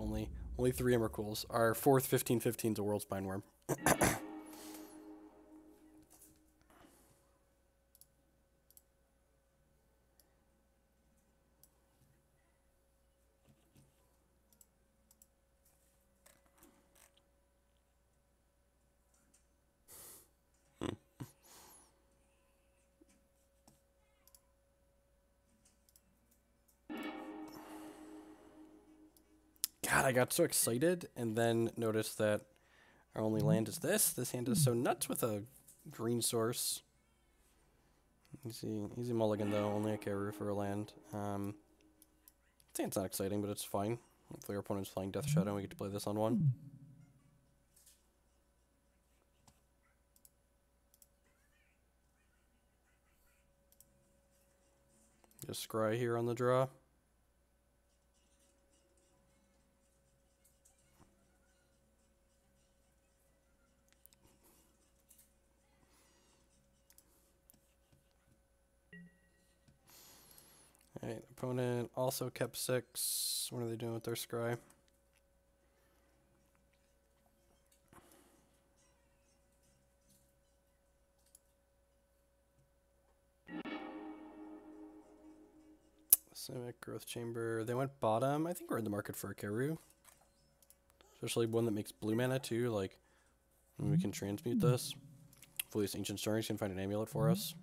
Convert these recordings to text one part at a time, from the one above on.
Only 3 Emrakuls. Our 4th 15/15 is a Worldspine Wurm. God, I got so excited and then noticed that our only land is this. This hand is so nuts with a green source. Easy mulligan though, only a Karu for a land. I'd say it's not exciting, but it's fine. Hopefully our opponent's playing Death Shadow and we get to play this on one. Just scry here on the draw. Alright, opponent also kept 6. What are they doing with their scry? Simic, Growth Chamber. They went bottom. I think we're in the market for a Karu. Especially one that makes blue mana too, like we can transmute this. Hopefully this Ancient Stirrings can find an amulet for us.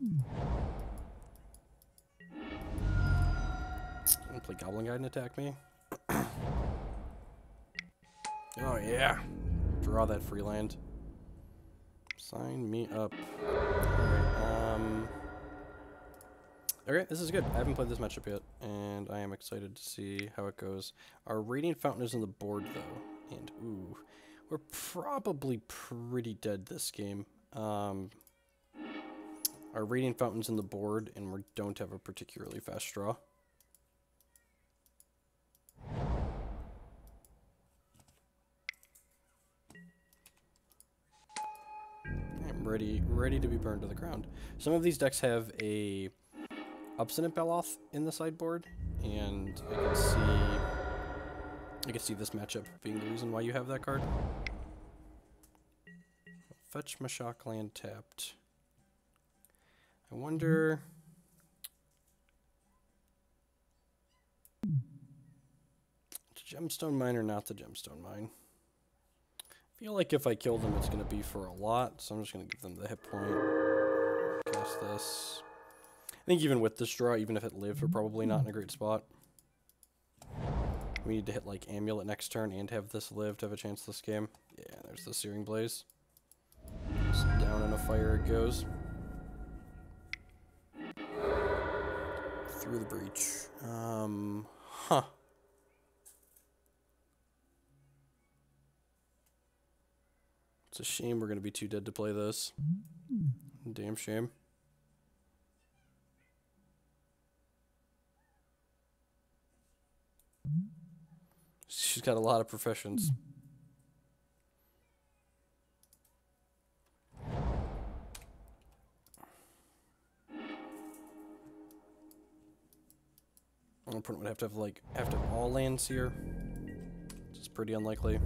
I'm gonna play Goblin Guide and attack me. Oh yeah. Draw that free land. Sign me up. Alright, okay, this is good. I haven't played this matchup yet, and I am excited to see how it goes. Our Radiant Fountain is on the board, though. And, ooh, we're probably pretty dead this game. Our Radiant Fountain's in the board, and we don't have a particularly fast draw. I'm ready to be burned to the ground. Some of these decks have a Obstinate Beloth in the sideboard, and I can see this matchup being the reason why you have that card. Fetch Mashak land tapped. I wonder. Gemstone Mine or not the Gemstone Mine? I feel like if I kill them, it's going to be for a lot, so I'm just going to give them the hit point. Cast this. I think even with this draw, even if it lived, we're probably not in a great spot. We need to hit like Amulet next turn and have this live to have a chance this game. Yeah, there's the Searing Blaze. Just down in a fire it goes. Through the breach. Huh. It's a shame we're going to be too dead to play this. Damn shame. She's got a lot of professions. Our opponent would have to have all lands here. Which is pretty unlikely.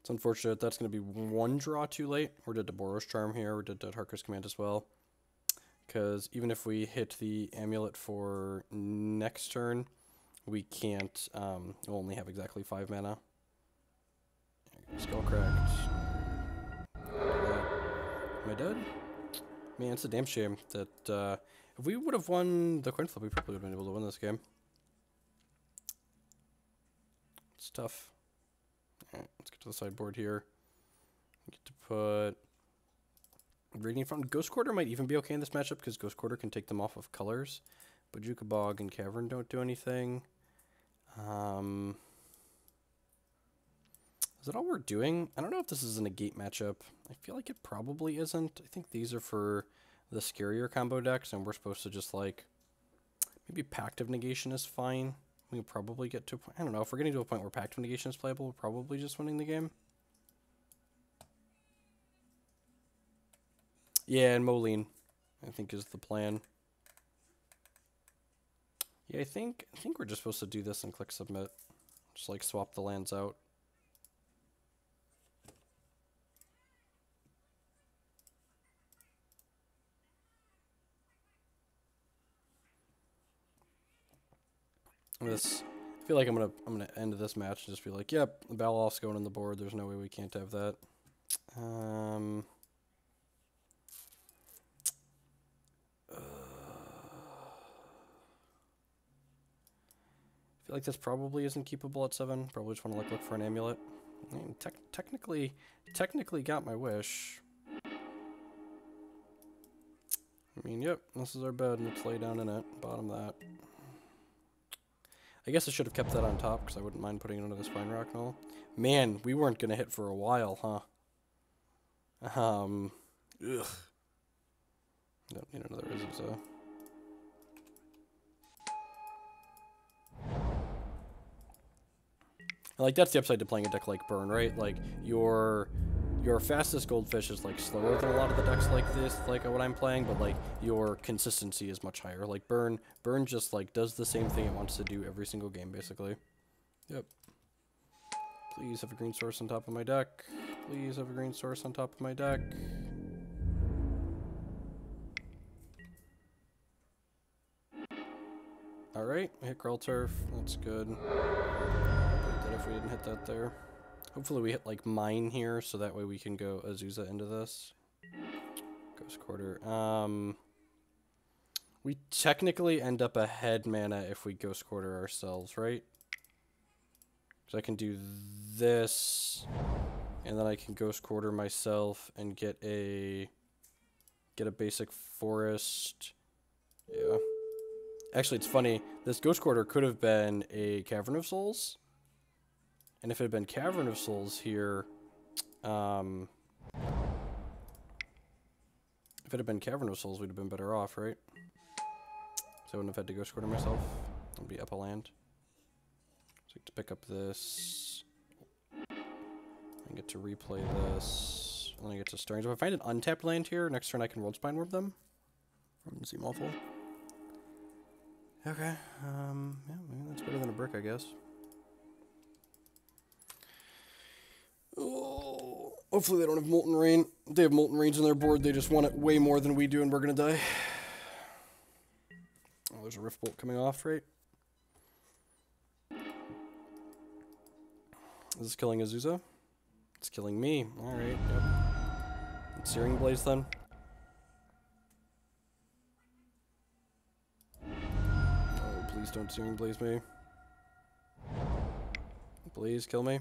It's unfortunate that's going to be one draw too late. We're dead to Boros Charm here. We're dead to Harker's Command as well. Because even if we hit the amulet for next turn, we can't, we'll only have exactly 5 mana. Skull cracked. Am I dead? Man, it's a damn shame that, if we would have won the coin flip, we probably would have been able to win this game. It's tough. Alright, let's get to the sideboard here. We get to put Radiant Fountain. Ghost Quarter might even be okay in this matchup because Ghost Quarter can take them off of colors. Bojuka Bog and Cavern don't do anything. Is that all we're doing? I don't know if this is a Negate matchup. I feel like it probably isn't. I think these are for the scarier combo decks, and we're supposed to just like maybe Pact of Negation is fine. We can probably get to a point. I don't know. If we're getting to a point where Pact of Negation is playable, we're probably just winning the game. Yeah, and Moline, I think, is the plan. Yeah, I think we're just supposed to do this and click submit. Just like swap the lands out. This, I feel like I'm gonna end this match and just be like, yep, the battle off's going on the board. There's no way we can't have that. I feel like this probably isn't keepable at 7. Probably just want to like look for an amulet. I mean, technically got my wish. I mean, yep, this is our bed. Let's lay down in it. Bottom that. I guess I should have kept that on top because I wouldn't mind putting it under the Spinerock Knoll. Man, we weren't gonna hit for a while, huh? Ugh. Don't need another Azusa. Like, that's the upside to playing a deck like Burn, right? Like, your fastest goldfish is, like, slower than a lot of the decks like this, like what I'm playing, but, like, your consistency is much higher. Like, Burn just, like, does the same thing it wants to do every single game, basically. Yep. Please have a green source on top of my deck. Please have a green source on top of my deck. Alright, we hit Gruul Turf. That's good. If we didn't hit that there. Hopefully we hit like Mine here, so that way we can go Azusa into this. Ghost Quarter. We technically end up ahead mana if we Ghost Quarter ourselves, right? So I can do this, and then I can Ghost Quarter myself and get a basic forest. Yeah. Actually, it's funny. This Ghost Quarter could have been a Cavern of Souls. And if it had been Cavern of Souls here, if it had been Cavern of Souls, we'd have been better off, right? So I wouldn't have had to Ghost Quarter myself. I'd be up a land. So I get to pick up this. I get to replay this. And then I get to Stirring. So if I find an untapped land here, next turn I can Worldspine Wurm them. Wouldn't seem awful. Okay. Yeah, maybe that's better than a brick, I guess. Oh, hopefully they don't have Molten Rain. If they have Molten Rains on their board, they just want it way more than we do, and we're gonna die. Oh, there's a Rift Bolt coming off, right? Is this killing Azusa? It's killing me. Alright, yep. It's Searing Blaze then. Oh, please don't Searing Blaze me. Please kill me.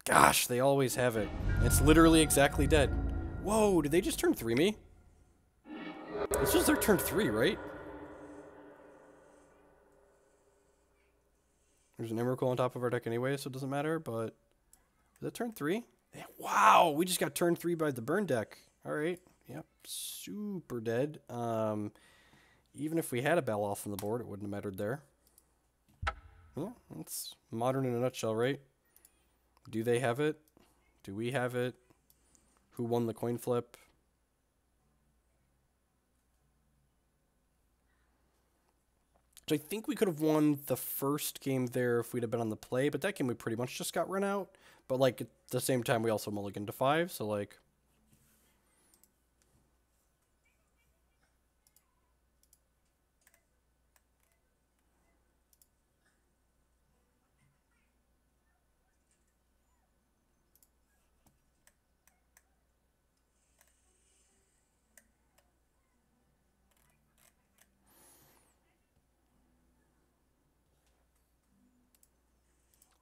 Gosh, they always have it. It's literally exactly dead. Whoa, did they just turn 3 me? It's just their turn 3, right? There's an Emrakul on top of our deck anyway, so it doesn't matter, but... Is that turn 3? Wow, we just got turn 3 by the burn deck. Alright, yep, super dead. Even if we had a Baloth on the board, it wouldn't have mattered there. Yeah, that's Modern in a nutshell, right? Do they have it? Do we have it? Who won the coin flip? So I think we could have won the first game there if we'd have been on the play, but that game we pretty much just got run out. But, like, at the same time, we also mulliganed to 5, so, like...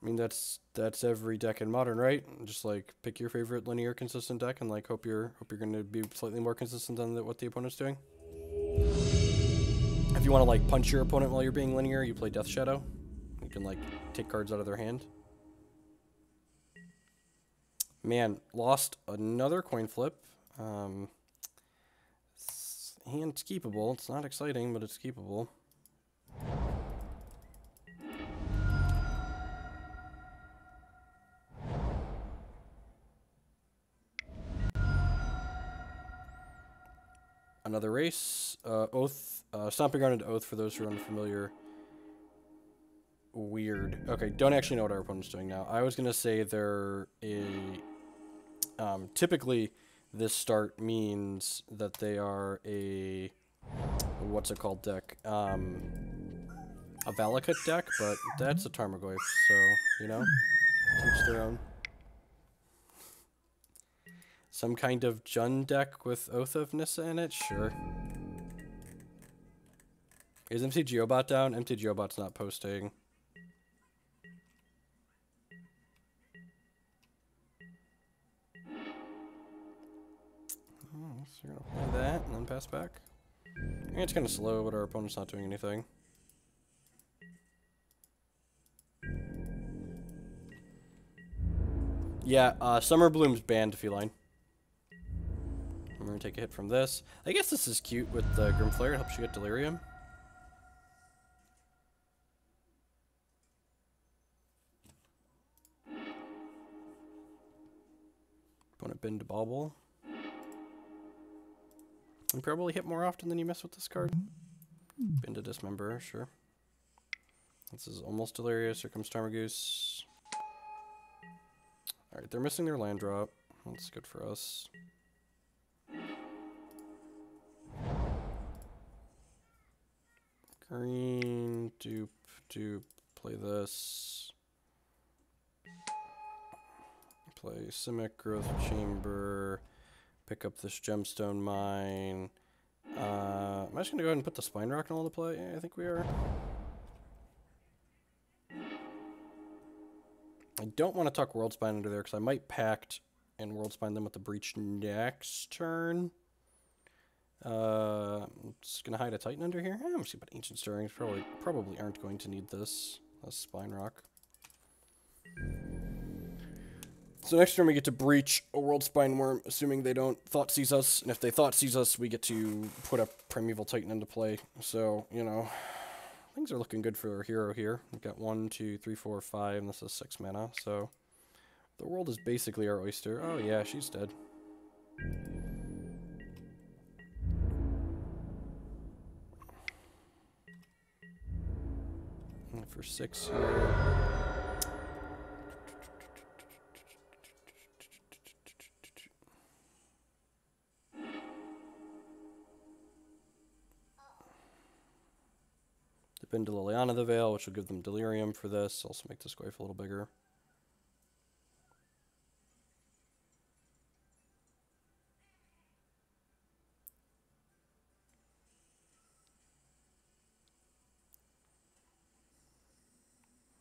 I mean, that's every deck in Modern, right? Just like pick your favorite linear consistent deck and like hope you're going to be slightly more consistent than what the opponent's doing. If you want to like punch your opponent while you're being linear, you play Death Shadow. You can like take cards out of their hand. Man, lost another coin flip. Hand's keepable. It's not exciting, but it's keepable. another race. Oath. Stomping Ground into Oath for those who are unfamiliar. Weird. Okay, don't actually know what our opponent's doing now. I was going to say they're a... typically, this start means that they are a... what's it called deck? A Valakut deck, but that's a Tarmogoyf, so, you know, teach their own. Some kind of Jund deck with Oath of Nissa in it? Sure. Is MC Geobot down? MC Geobot's not posting. Oh, so you're gonna play that and then pass back? I mean, it's kind of slow, but our opponent's not doing anything. Yeah, Summer Bloom's banned Feline. I'm gonna take a hit from this. I guess this is cute with the Grimflare. It helps you get Delirium. Opponent bin to Bauble. You probably hit more often than you miss with this card. Bin to Dismember, sure. This is almost Delirious. Here comes Tarmogoose. Alright, they're missing their land drop. That's good for us. Green, dupe, play this. Play Simic, Growth Chamber, pick up this Gemstone Mine. Am I just going to go ahead and put the Spinerock Knoll to play? Yeah, I think we are. I don't want to tuck Worldspine under there because I might Pact and Worldspine them with the Breach next turn. I'm just going to hide a Titan under here. I'm going to see about Ancient Stirrings. Probably aren't going to need this. That's Spinerock. So next turn we get to Breach a Worldspine Wurm, assuming they don't Thought Seize us. And if they Thought Seize us, we get to put a Primeval Titan into play. So, you know, things are looking good for our hero here. We've got 1, 2, 3, 4, 5, and this is 6 mana. So the world is basically our oyster. Oh yeah, she's dead. And for 6 here. Dip into Liliana the Veil, which will give them Delirium for this. Also make this Goyf a little bigger.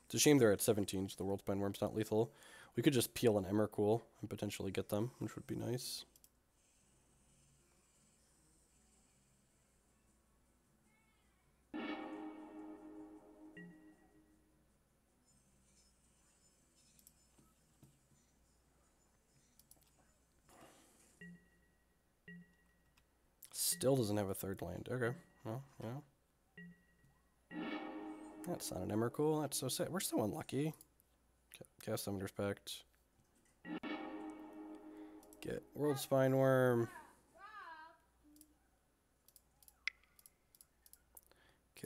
It's a shame they're at 17, so the Worldspine Wurm's not lethal. We could just peel an Emrakul and potentially get them, which would be nice. Still doesn't have a third land. Okay, well, yeah. That's not an Emrakul. That's so sad. We're so unlucky. Cast Summoner's Pact. Get Worldspine Wurm.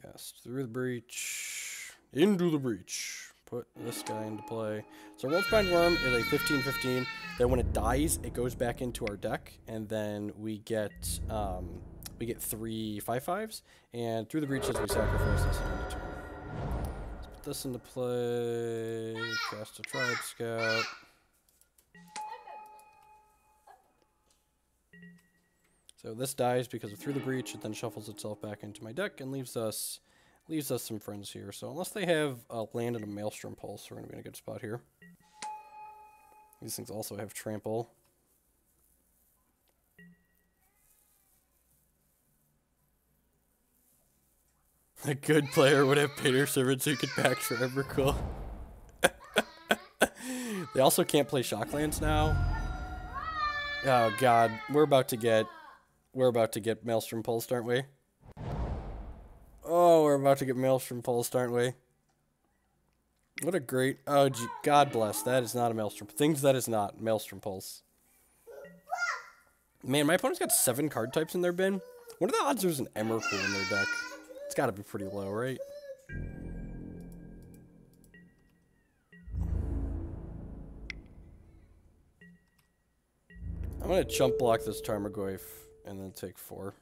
Cast through the breach. Into the breach. Put this guy into play. So Worldspine Wurm is a 15/15. Then when it dies, it goes back into our deck, and then we get 3 5/5s. And through the breach, as we sacrifice this into turn. Let's put this into play. Cast a Tribe Scout. So this dies because of Through the Breach. It then shuffles itself back into my deck and leaves us some friends here. So unless they have a land and a Maelstrom Pulse, we're going to be in a good spot here. These things also have Trample. A good player would have Painter Servant so you could pack for Emrakul. They also can't play Shocklands now. Oh god, we're about to get Maelstrom Pulse, aren't we? Oh, we're about to get Maelstrom Pulse, aren't we? What a great... Oh, gee, God bless. That is not a Maelstrom... Things that is not Maelstrom Pulse. Man, my opponent's got 7 card types in their bin. What are the odds there's an Emrakul in their deck? It's gotta be pretty low, right? I'm gonna chump block this Tarmogoyf and then take 4.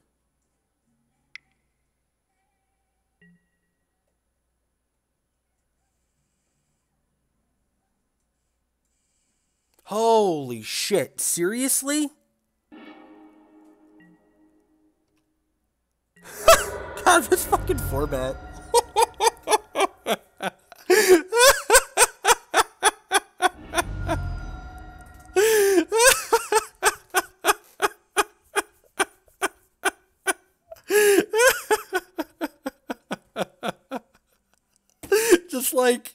Holy shit, seriously? God, this fucking format. Just like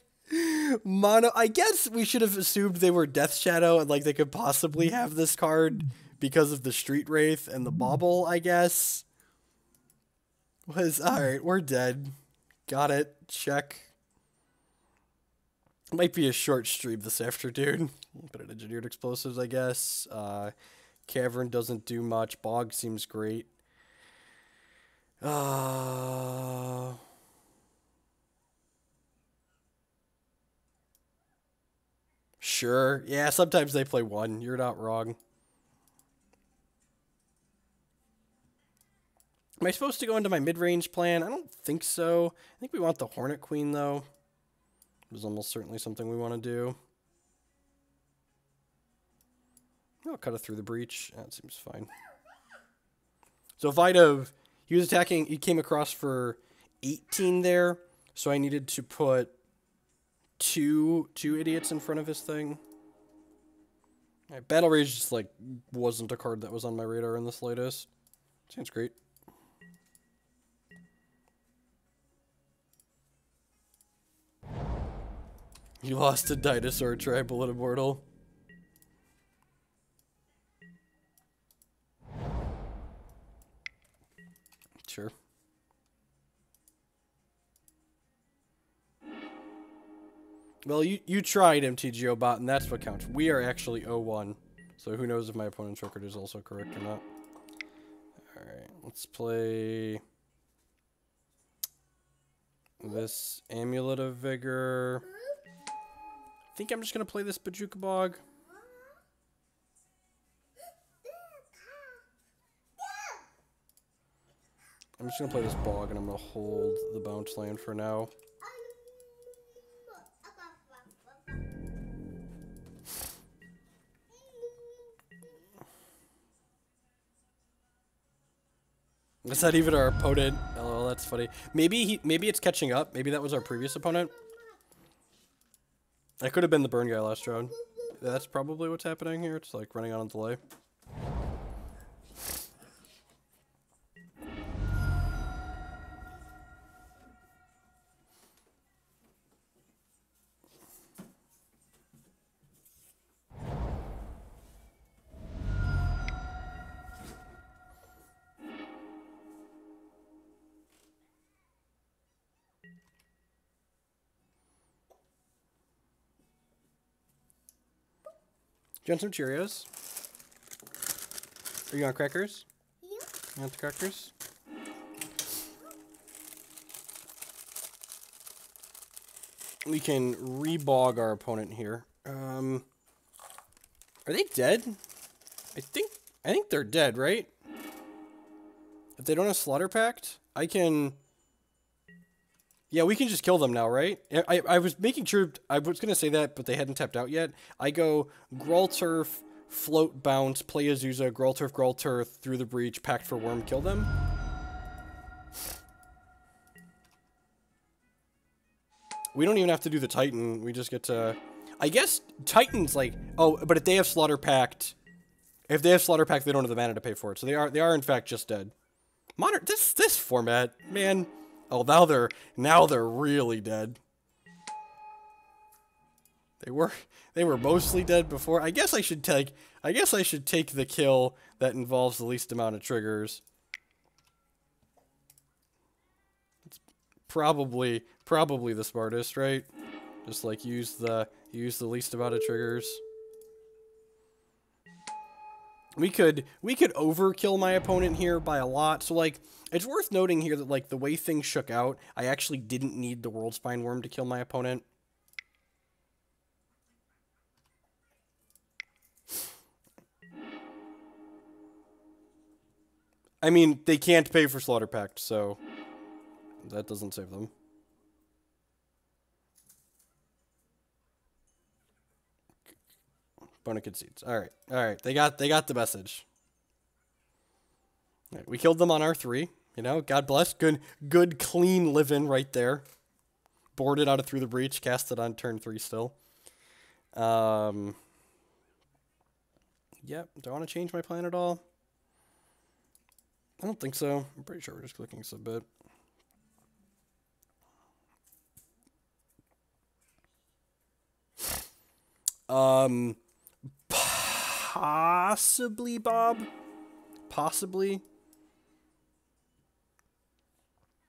mono. I guess we should have assumed they were Death Shadow and like they could possibly have this card because of the Street Wraith and the Bauble, I guess. Was alright, we're dead. Got it. Check. Might be a short stream this afternoon. Bit of engineered explosives, I guess. Cavern doesn't do much. Bog seems great. Sure. Yeah, sometimes they play 1. You're not wrong. Am I supposed to go into my mid-range plan? I don't think so. I think we want the Hornet Queen, though. It is almost certainly something we want to do. I'll cut it through the breach. That seems fine. So if I'd have... He was attacking... He came across for 18 there. So I needed to put two idiots in front of his thing. Right, Battle Rage just, like, wasn't a card that was on my radar in the slightest. Sounds great. You lost a dinosaur tribal and immortal. Sure. Well, you tried MTGO bot, and that's what counts. We are actually 0-1. So who knows if my opponent's record is also correct or not. Alright, let's play this Amulet of Vigor. I think I'm just going to play this Bojuka Bog. I'm just going to play this Bog, and I'm going to hold the bounce land for now. Is that even our opponent? Oh, that's funny. Maybe it's catching up. Maybe that was our previous opponent. That could have been the burn guy last round. That's probably what's happening here. It's like running on a delay. Do you want some Cheerios? Are you on crackers? Yeah. You want the crackers? We can rebog our opponent here. Are they dead? I think they're dead, right? If they don't have Slaughter Pact, I can... Yeah, we can just kill them now, right? I was making sure... I was going to say that, but they hadn't tapped out yet. I go Gruul Turf, float, bounce, play Azusa, Gruul Turf, through the breach, Pact for Wurm, kill them. We don't even have to do the Titan. We just get to... I guess Titan's like... Oh, but if they have Slaughter Pact... If they have Slaughter Pact, they don't have the mana to pay for it. So they are in fact just dead. Modern... This format, man... Oh, now they're really dead. They were mostly dead before. I guess I should take the kill that involves the least amount of triggers. It's probably the smartest, right? Just like use the least amount of triggers. We could overkill my opponent here by a lot. So like, it's worth noting here that like the way things shook out, I actually didn't need the Worldspine Wurm to kill my opponent. I mean, they can't pay for Slaughter Pact, so that doesn't save them. Bona concedes. All right. They got the message. All right, we killed them on R3. You know, God bless. Good clean living right there. Boarded out of Through the Breach. Cast it on turn 3 still. Yep. Do I want to change my plan at all? I don't think so. I'm pretty sure we're just clicking submit. Possibly, Bob. Possibly.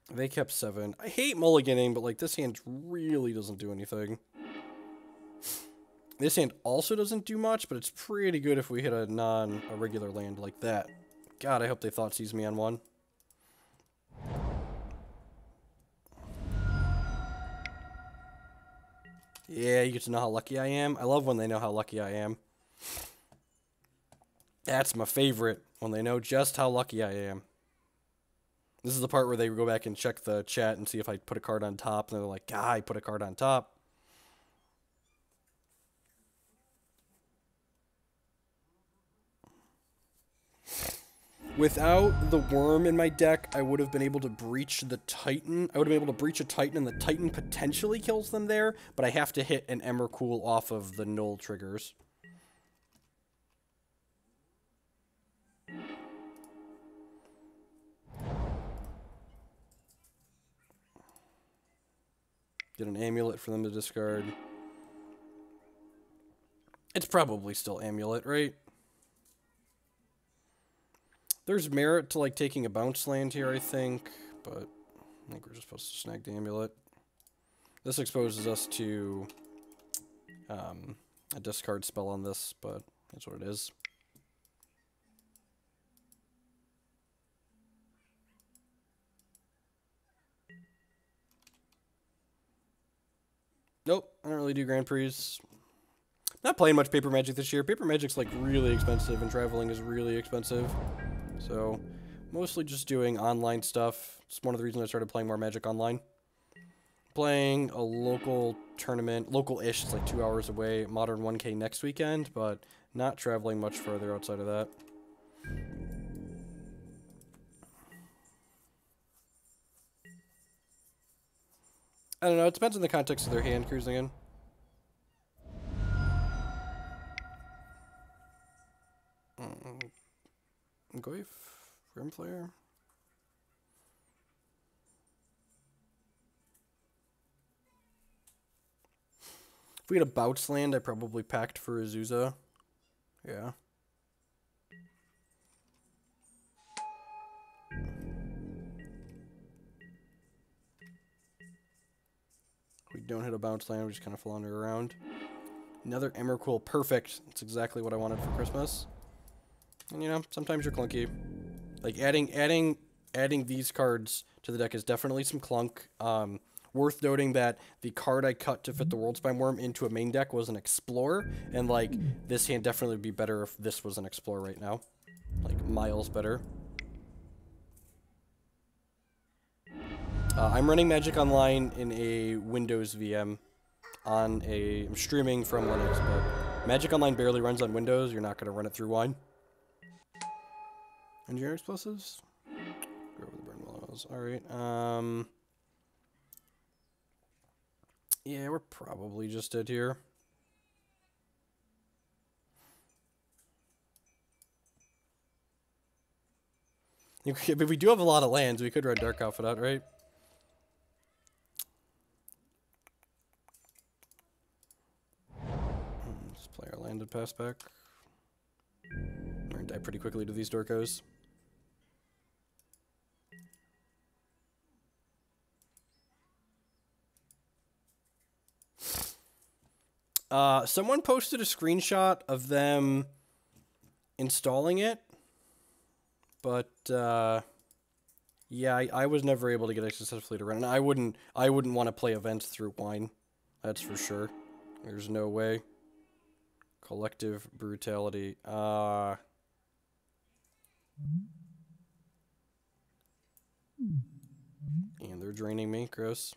They kept 7. I hate mulliganing, but like this hand really doesn't do anything. This hand also doesn't do much, but it's pretty good if we hit a regular land like that. God, I hope they thought seize me on 1. Yeah, you get to know how lucky I am. I love when they know how lucky I am. That's my favorite, when they know just how lucky I am. This is the part where they go back and check the chat and see if I put a card on top, and they're like, "Ah, I put a card on top." Without the Worm in my deck, I would have been able to breach the Titan. I would have been able to breach a Titan, and the Titan potentially kills them there, but I have to hit an Emrakul off of the Knoll triggers. Get an Amulet for them to discard. It's probably still Amulet, right? There's merit to like taking a bounce land here, I think, but I think we're just supposed to snag the Amulet. This exposes us to a discard spell on this, but that's what it is. Nope, I don't really do Grand Prix. Not playing much Paper Magic this year. Paper Magic's like really expensive, and traveling is really expensive. So, mostly just doing online stuff. It's one of the reasons I started playing more Magic Online. Playing a local tournament, local-ish, it's like 2 hours away, Modern 1K next weekend, but not traveling much further outside of that. I don't know, it depends on the context of their hand cruising in. Goif, Grim Flare. If we had a bounce land, I probably packed for Azusa. Yeah. If we don't hit a bounce land, we just kind of flounder around. Another Emrakul, perfect. That's exactly what I wanted for Christmas. And you know, sometimes you're clunky. Like adding these cards to the deck is definitely some clunk. Worth noting that the card I cut to fit the Worldspine Wurm into a main deck was an Explorer, and like this hand definitely would be better if this was an Explorer right now. Like miles better. I'm running Magic Online in a Windows VM. I'm streaming from Linux, but Magic Online barely runs on Windows. You're not going to run it through Wine. Engineer explosives? Go over the Burnwillows. Alright, yeah, we're probably just dead here. But we do have a lot of lands. We could run Dark Outfit out, right? Let's play our landed pass back. We're gonna die pretty quickly to these Dorkos. Someone posted a screenshot of them installing it, but yeah, I was never able to get it successfully to run, and I wouldn't want to play events through wine. That's for sure. There's no way. Collective brutality. And they're draining me. Gross.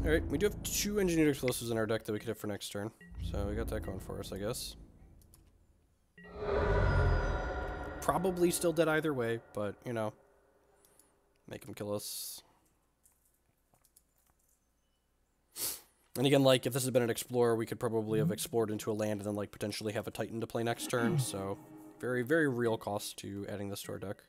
Alright, we do have 2 engineered explosives in our deck that we could hit for next turn. So we got that going for us, I guess. Probably still dead either way, but, you know. Make him kill us. And again, like, if this had been an Explorer, we could probably have explored into a land and then, like, potentially have a Titan to play next turn. So, very, very real cost to adding this to our deck.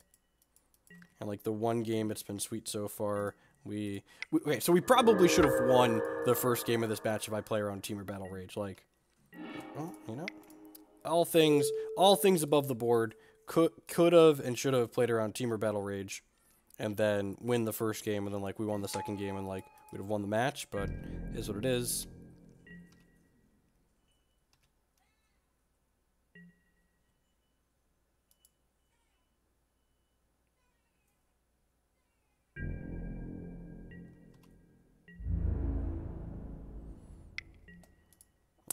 And, like, the one game it's been sweet so far, okay, so we probably should have won the first game of this match if I play around Team or Battle Rage. Like, well, you know, all things above the board could have and should have played around Team or Battle Rage, and then win the first game, and then, like, we won the second game, and, like, we'd have won the match, but it is what it is.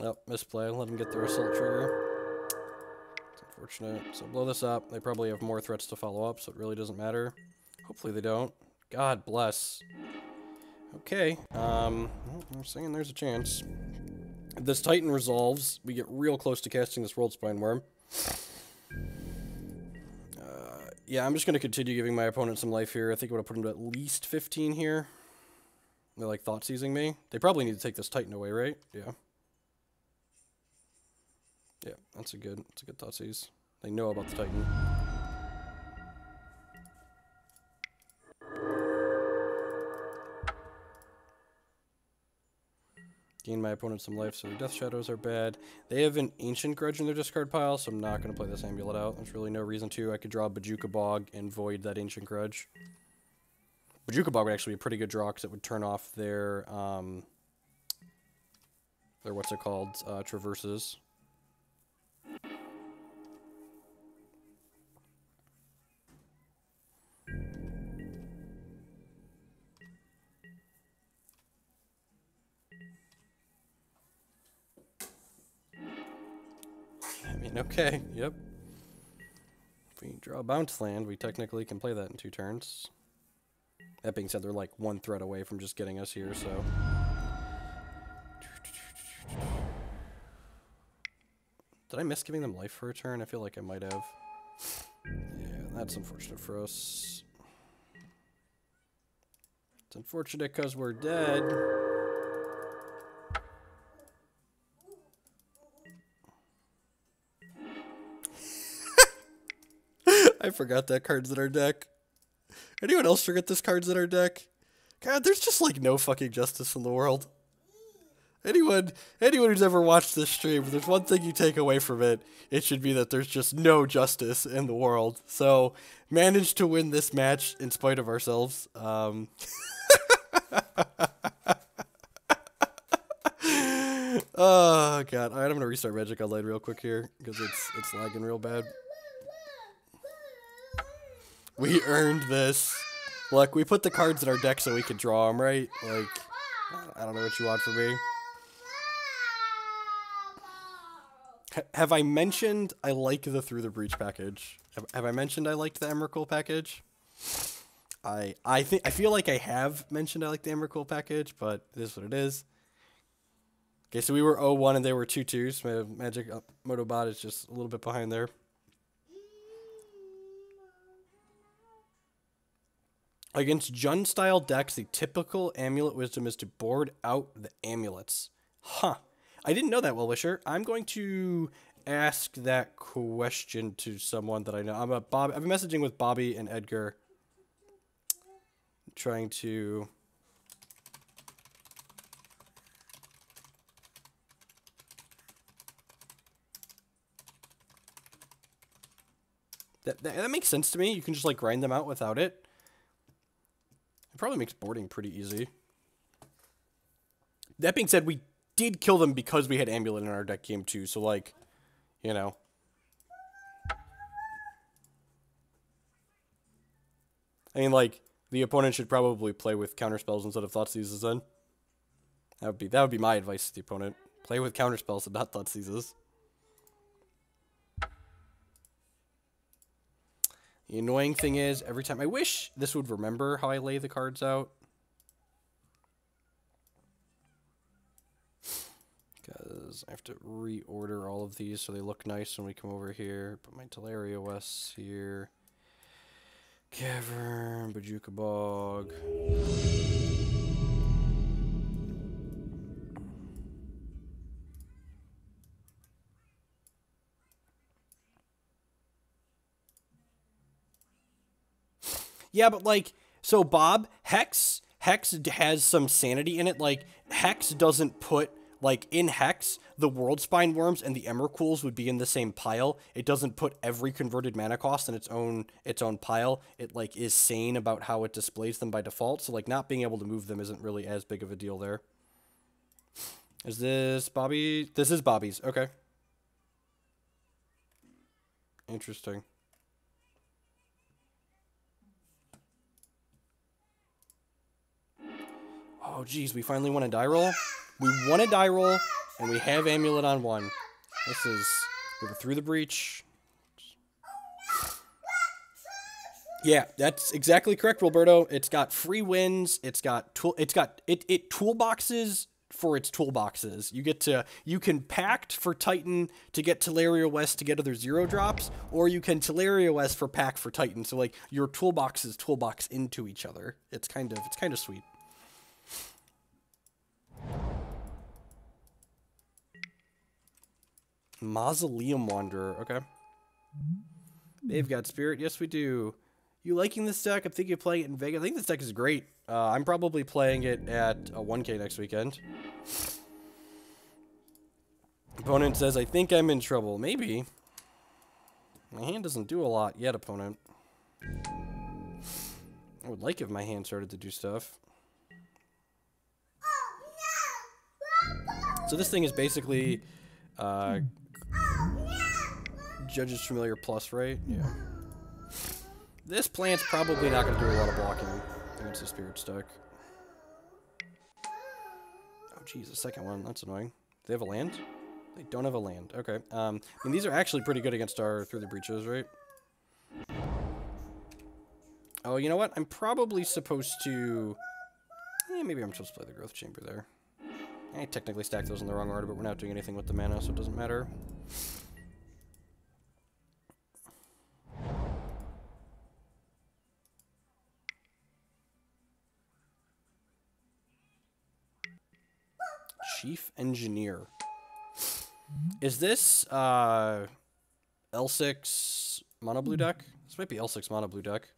Oh, misplay. Let him get their assault trigger. It's unfortunate. So blow this up. They probably have more threats to follow up, so it really doesn't matter. Hopefully they don't. God bless. Okay. I'm saying there's a chance. If this Titan resolves, we get real close to casting this Worldspine Wurm. Yeah, I'm just going to continue giving my opponent some life here. I think I'm going to put him to at least 15 here. They're, like, thought-seizing me. They probably need to take this Titan away, right? Yeah. Yeah, that's a good thought seize. They know about the Titan. Gain my opponent some life, so their Death Shadows are bad. They have an Ancient Grudge in their discard pile, so I'm not going to play this Amulet out. There's really no reason to. I could draw Bojuka Bog and void that Ancient Grudge. Bojuka Bog would actually be a pretty good draw, because it would turn off their what's it called, traverses. Okay, yep. If we draw a bounce land, we technically can play that in 2 turns. That being said, they're like 1 threat away from just getting us here, so... Did I miss giving them life for a turn? I feel like I might have. Yeah, that's unfortunate for us. It's unfortunate because we're dead. I forgot that card's in our deck. Anyone else forget this card's in our deck? God, there's just, like, no fucking justice in the world. Anyone who's ever watched this stream, if there's one thing you take away from it, it should be that there's just no justice in the world. So, managed to win this match in spite of ourselves. Oh, God. Alright, I'm gonna restart Magic Online real quick here, because it's lagging real bad. We earned this. Look, we put the cards in our deck so we could draw them, right? Like, I don't know what you want from me. Have I mentioned I like the Through the Breach package? Have I mentioned I liked the Emrakul package? I feel like I have mentioned I like the Emrakul package, but it is what it is. Okay, so we were 0-1 and they were 2-2, so my Magic Motobot is just a little bit behind there. Against Jund-style decks, the typical Amulet Wisdom is to board out the amulets. Huh. I didn't know that, Well-Wisher. I'm going to ask that question to someone that I know. I've been messaging with Bobby and Edgar. Trying to... That makes sense to me. You can just, like, grind them out without it. probably makes boarding pretty easy. That being said, we did kill them because we had Amulet in our deck game too, so like, you know. I mean, like, the opponent should probably play with counterspells instead of Thoughtseizes then. That would be my advice to the opponent. Play with counterspells and not Thoughtseizes. The annoying thing is, every time... I wish this would remember how I lay the cards out. Because I have to reorder all of these so they look nice when we come over here. Put my Tolaria West here. Cavern, Bojuka Bog. Yeah, but like, so Bob, Hex has some sanity in it. Like, Hex doesn't put, like, in Hex, the Worldspine Wurms and the Emrakuls would be in the same pile. It doesn't put every converted mana cost in its own pile. It, like, is sane about how it displays them by default. So, like, not being able to move them isn't really as big of a deal there. Is this Bobby? This is Bobby's. Okay. Interesting. Oh, geez, we finally won a die roll? We won a die roll, and we have Amulet on one. This is... We're through the breach. Yeah, that's exactly correct, Roberto. It's got free wins. It toolboxes for its toolboxes. You can Pact for Titan to get Tolaria West to get other 0-drops, or you can Tolaria West for Pact for Titan. So, like, your toolboxes toolbox into each other. It's kind of sweet. Mausoleum Wanderer, okay. They've got Spirit, yes we do. You liking this deck? I'm thinking of playing it in Vegas. I think this deck is great. I'm probably playing it at 1K next weekend. Opponent says, I think I'm in trouble. Maybe. My hand doesn't do a lot yet, opponent. I would like if my hand started to do stuff. So this thing is basically... Judge's Familiar Plus, right? Yeah. This plant's probably not going to do a lot of blocking against the Spirit stack. Oh, geez, the second one. That's annoying. They have a land? They don't have a land. Okay. I mean, these are actually pretty good against our Through the Breaches, right? Oh, you know what? I'm probably supposed to... maybe I'm supposed to play the Growth Chamber there. I technically stacked those in the wrong order, but we're not doing anything with the mana, so it doesn't matter. Chief Engineer. Is this L6 mono blue deck? This might be L6 mono blue deck.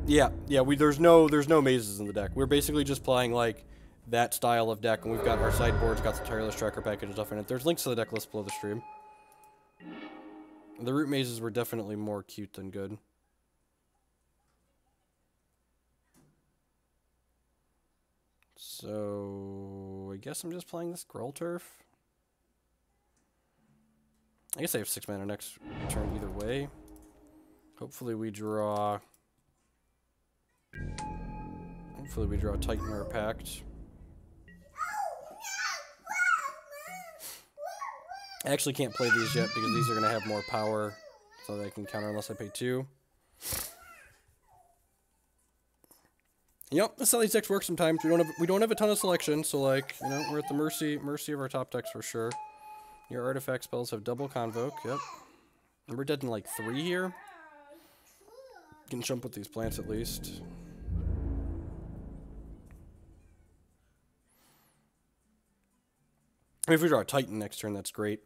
Yeah, there's no mazes in the deck. We're basically just playing like that style of deck, and we've got our sideboards, got the Tireless Tracker package and stuff in it. There's links to the deck list below the stream. The root mazes were definitely more cute than good. So I guess I'm just playing this Gruul Turf. I guess I have 6 mana next turn either way. Hopefully we draw Titan or Pact. I actually can't play these yet because these are going to have more power, so that I can counter unless I pay 2. Yep, that's how these decks work sometimes. We don't have a ton of selection, so like, you know, we're at the mercy of our top decks for sure. Your artifact spells have double convoke, yep. And we're dead in like 3 here. You can jump with these plants at least. If we draw a Titan next turn, that's great.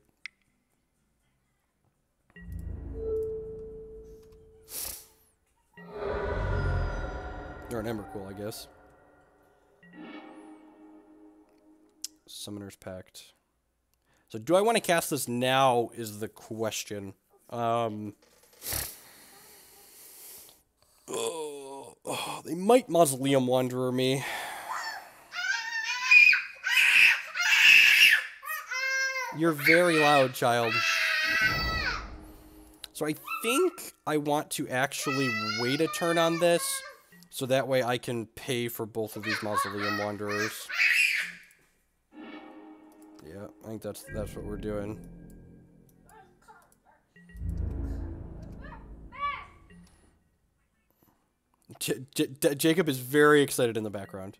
Or an Emrakul, I guess. Summoner's Pact. So do I want to cast this now is the question. They might Mausoleum Wanderer me. You're very loud, child. So I think I want to actually wait a turn on this, so that way I can pay for both of these Mausoleum Wanderers. Yeah, I think that's what we're doing. Jacob is very excited in the background.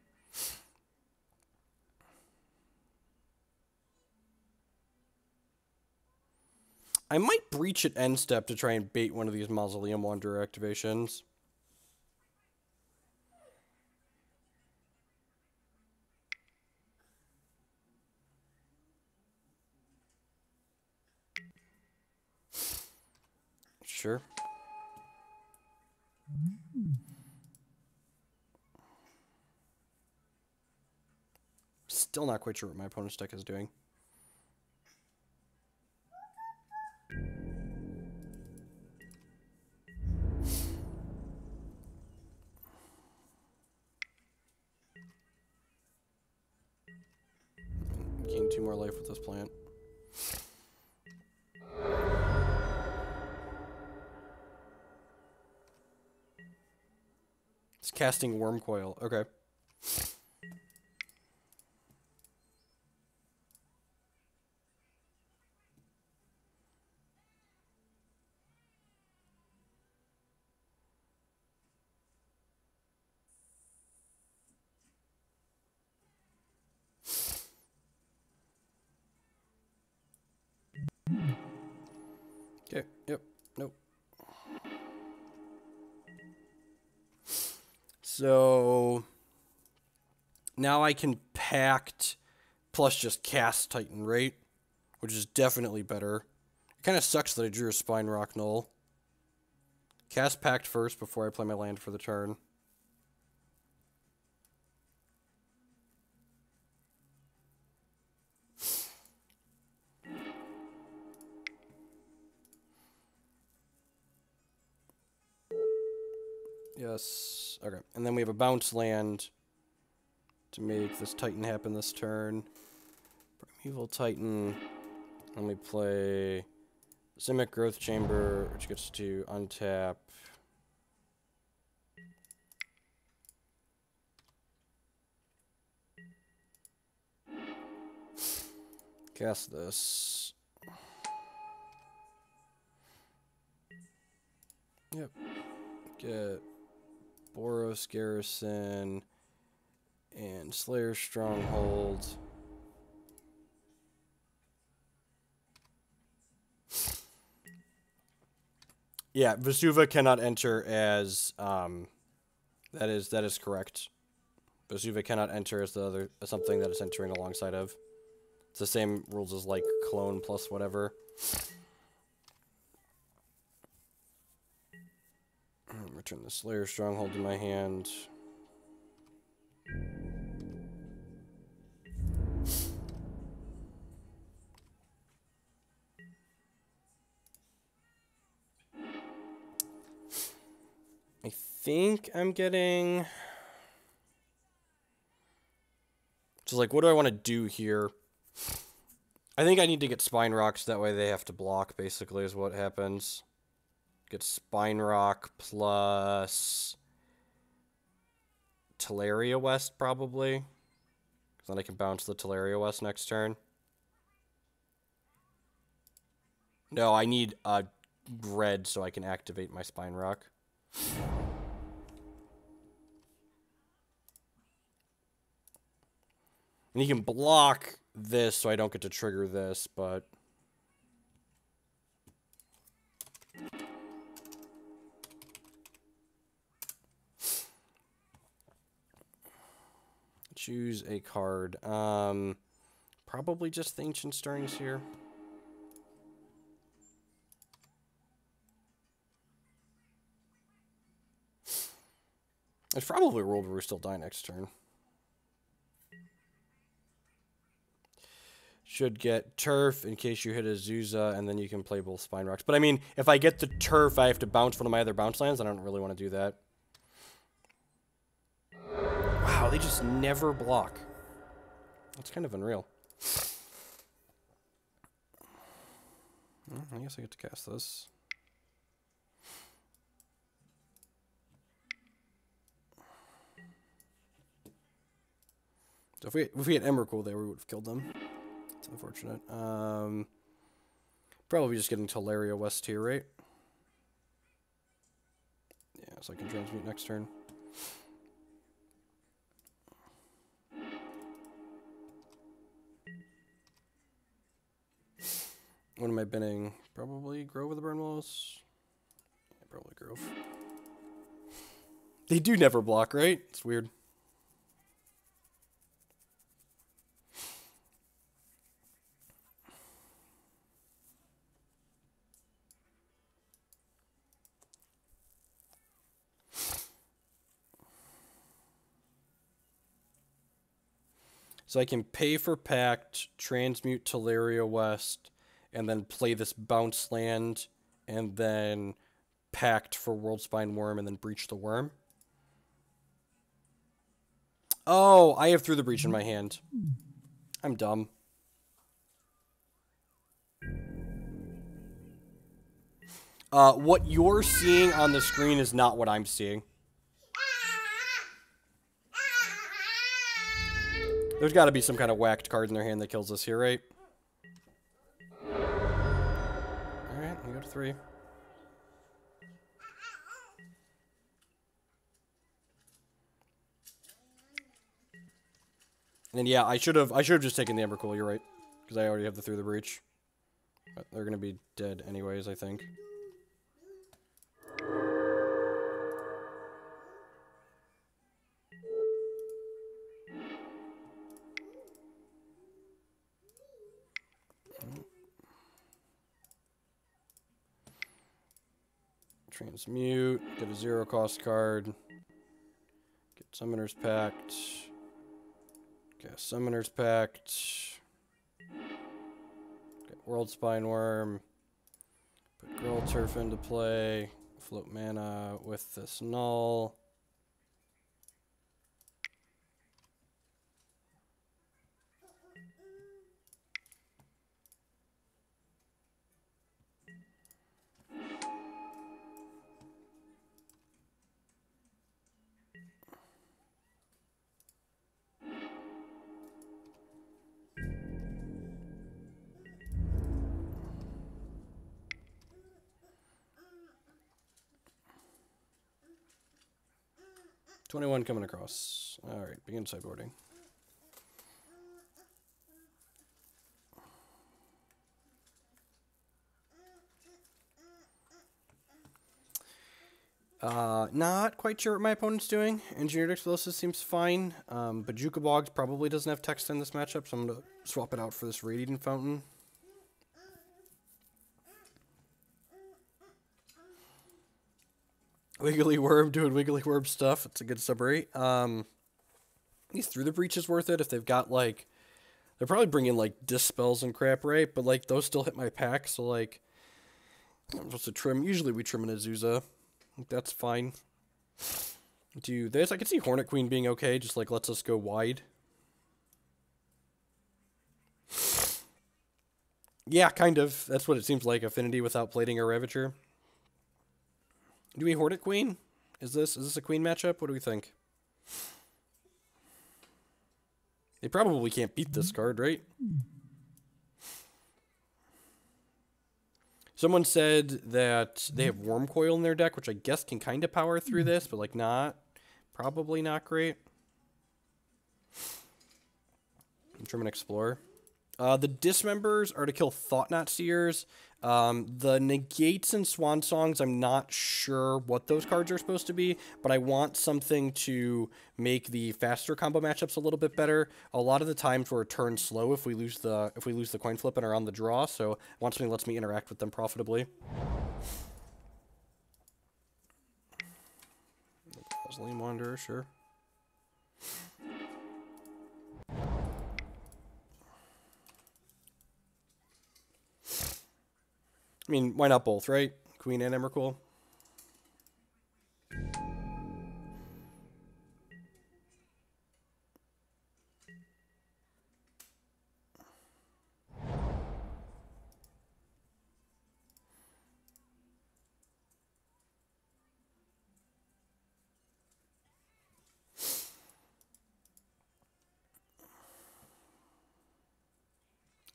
I might breach at end step to try and bait one of these Mausoleum Wanderer activations. Sure. Still not quite sure what my opponent's deck is doing. Gain 2 more life with this plant. It's casting Worm Coil. Okay. Okay, yep, nope. So now I can Pact plus just cast Titan, right? Which is definitely better. It kind of sucks that I drew a Spinerock Knoll. Cast Pact first before I play my land for the turn. Yes. Okay. And then we have a bounce land to make this Titan happen this turn. Primeval Titan. And we play Simic Growth Chamber, which gets to untap. Cast this. Yep. Get Boros Garrison and Slayers Stronghold. Yeah, Vesuva cannot enter as that is correct. Vesuva cannot enter as something that is entering alongside of. It's the same rules as like clone plus whatever. Return the Slayer Stronghold to my hand. I think I'm getting... So, like, what do I want to do here? I think I need to get Spine Rocks, that way they have to block, basically, is what happens. Get Spine Rock plus Tolaria West, probably. Because then I can bounce the Tolaria West next turn. No, I need red so I can activate my Spine Rock. And you can block this so I don't get to trigger this, but... Choose a card. Probably just the Ancient Stirrings here. It's probably a world where we still die next turn. Should get Turf in case you hit Azusa, and then you can play both Spine Rocks. But I mean, if I get the Turf, I have to bounce one of my other bounce lands, and I don't really want to do that. they just never block. That's kind of unreal. Well, I guess I get to cast this. So if we had Emrakul there, we would have killed them. It's unfortunate. Probably just getting Tolaria West here, right? Yeah, so I can transmute next turn. What am I binning? Probably Grove with the Burnwillows. Yeah, probably Grove. They do never block, right? It's weird. So I can pay for Pact, transmute Tolaria West, and then play this bounce land, and then Pact for Worldspine Wurm, and then breach the Worm. Oh, I have Through the Breach in my hand. I'm dumb. What you're seeing on the screen is not what I'm seeing. There's got to be some kind of whacked card in their hand that kills us here, right? Alright, we go to 3. And yeah, I should have just taken the Emrakul, you're right. Because I already have the Through the Breach. But they're gonna be dead anyways, I think. Transmute, get a 0-cost card, get Summoner's Pact, get Summoner's Pact, get Worldspine Wurm, put Gruul Turf into play, float mana with this Knoll. $21 coming across. Alright, begin sideboarding. Not quite sure what my opponent's doing. Engineered Explosives seems fine. Bojuka Bog probably doesn't have text in this matchup, so I'm going to swap it out for this Radiant Fountain. Wiggly Worm doing Wiggly Worm stuff. It's a good summary. At least Through the Breach is worth it if they've got, like... They're probably bringing, like, Dispels and crap, right? But, like, those still hit my pack, so, like... I'm supposed to trim. Usually we trim an Azusa. That's fine. Do this. I can see Hornet Queen being okay. Just, like, lets us go wide. Yeah, kind of. That's what it seems like. Affinity without plating or Ravager. Do we Hornet Queen? Is this a Queen matchup? What do we think? They probably can't beat this card, right? Someone said that they have Worm Coil in their deck, which I guess can kind of power through this, but like probably not great. German Explorer. The Dismembers are to kill Thought-Knot Seers. The Negates and Swan Songs, I'm not sure what those cards are supposed to be, but I want something to make the faster combo matchups a little bit better. A lot of the times we're turn slow if we lose the coin flip and are on the draw, so I want something that lets me interact with them profitably. Mausoleum Wanderer, sure. I mean, why not both, right? Queen and Emrakul.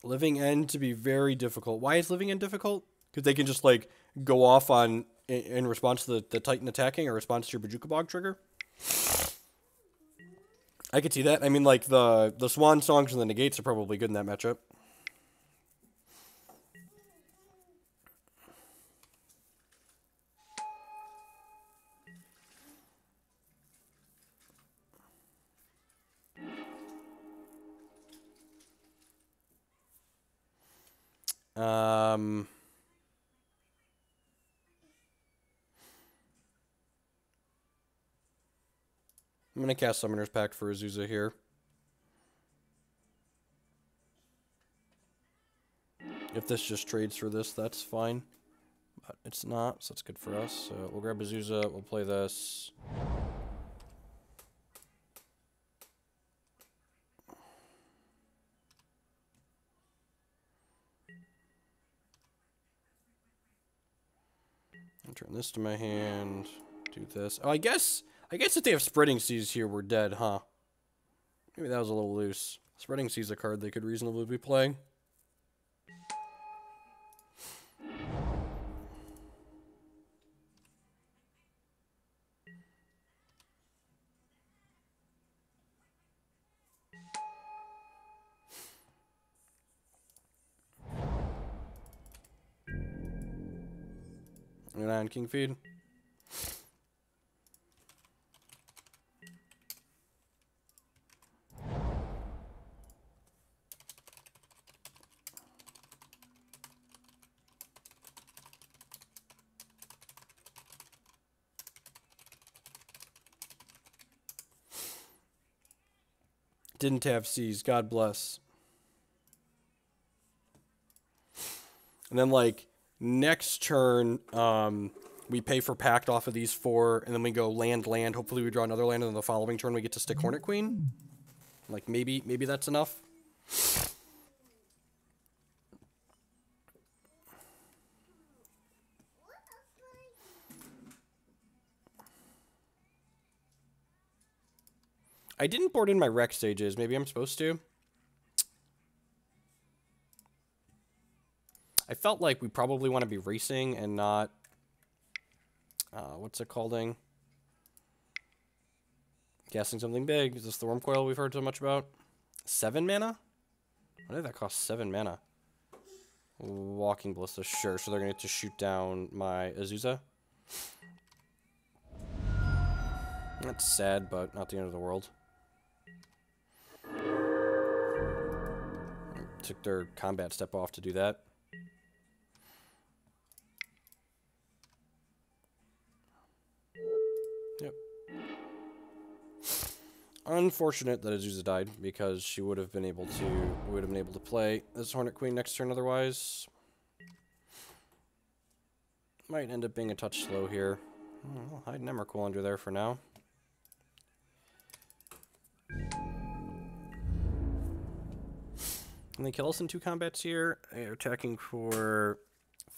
Living End to be very difficult. Why is Living End difficult? Because they can just, like, go off on in response to the Titan attacking or response to your Bojuka Bog trigger. I could see that. I mean, like, the Swan Songs and the Negates are probably good in that matchup. I'm going to cast Summoner's Pact for Azusa here. If this just trades for this, that's fine. But it's not, so it's good for us. So we'll grab Azusa, we'll play this. I'll turn this to my hand, do this. Oh, I guess if they have Spreading Seas here, we're dead, huh? Maybe that was a little loose. Spreading Seas is a card they could reasonably be playing. And on King Feed. Didn't have Seas, God bless. And then, like, next turn, we pay for Pact off of these 4, and then we go land. Hopefully we draw another land, and then the following turn we get to stick Hornet Queen. Like, maybe that's enough. I didn't board in my Rec Sages. Maybe I'm supposed to. I felt like we probably want to be racing and not... what's it called? Casting something big. Is this the Worm Coil we've heard so much about? 7 mana? What did that cost? 7 mana. Walking Ballista. Sure, so they're going to get to shoot down my Azusa. That's sad, but not the end of the world. Took their combat step off to do that. Yep. Unfortunate that Azusa died because she would have been able to play this Hornet Queen next turn otherwise. Might end up being a touch slow here. I'll hide an Emrakul under there for now. And they kill us in 2 combats here. They're attacking for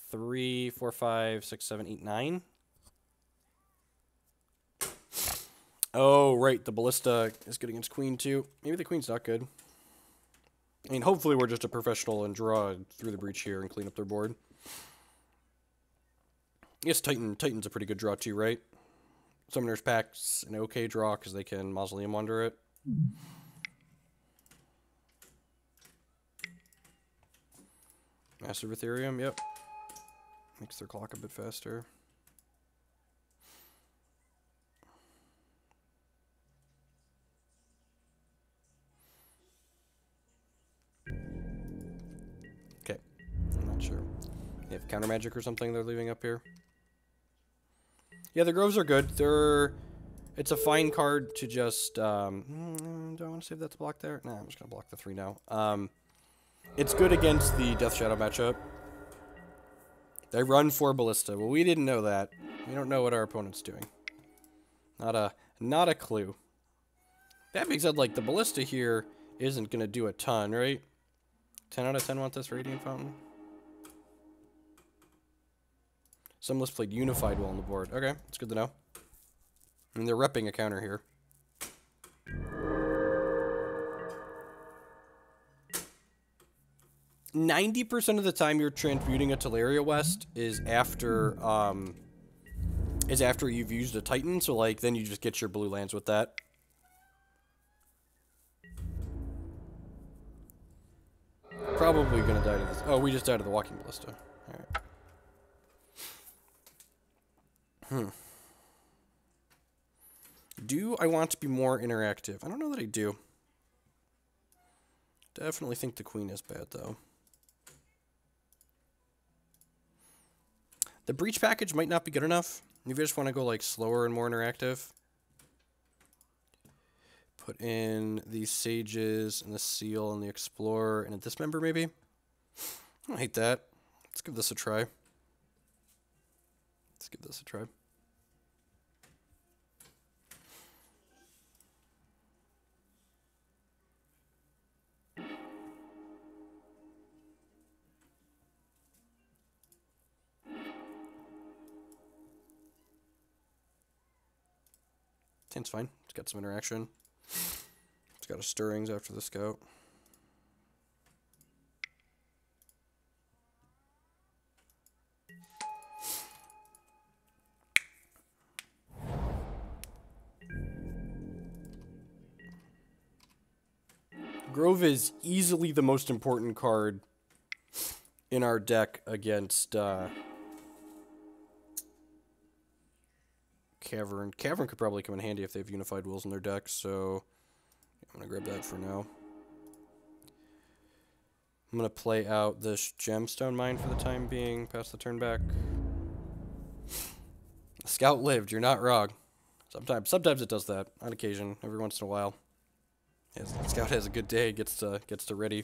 3, 4, 5, 6, 7, 8, 9. Oh, right. The Ballista is good against Queen, too. Maybe the Queen's not good. I mean, hopefully we're just a professional and draw through the breach here and clean up their board. I guess Titan's a pretty good draw, too, right? Summoner's Pact's an okay draw because they can Mausoleum Wander it. Massive Ethereum, yep. Makes their clock a bit faster. Okay, I'm not sure. They have counter magic or something they're leaving up here. Yeah, the Groves are good. It's a fine card to just, do I want to save that to block there? Nah, I'm just going to block the 3 now. It's good against the Death Shadow matchup. They run 4 Ballista. Well, we didn't know that. We don't know what our opponent's doing. Not a clue. That being said, like, the Ballista here isn't going to do a ton, right? 10 out of 10 want this Radiant Fountain. Some lists played Unified well on the board. Okay, it's good to know. I mean, they're repping a counter here. 90% of the time you're transmuting a Tolaria West is after you've used a Titan, so like then you just get your blue lands with that. Probably gonna die to this. Oh, we just died to the Walking Ballista. Alright. Do I want to be more interactive? I don't know that I do. Definitely think the Queen is bad, though. The Breach package might not be good enough. Maybe I just want to go like slower and more interactive. Put in the Sages and the Seal and the Explorer and a Dismember, maybe? I don't hate that. Let's give this a try. Let's give this a try. It's fine. It's got some interaction. It's got a Stirrings after the Scout. Grove is easily the most important card in our deck against Cavern. Cavern could probably come in handy if they have Unified Wills in their deck, so I'm going to grab that for now. I'm going to play out this Gemstone Mine for the time being, pass the turn back. The Scout lived, you're not wrong. Sometimes it does that, on occasion, every once in a while. Yes, the Scout has a good day, gets to ready.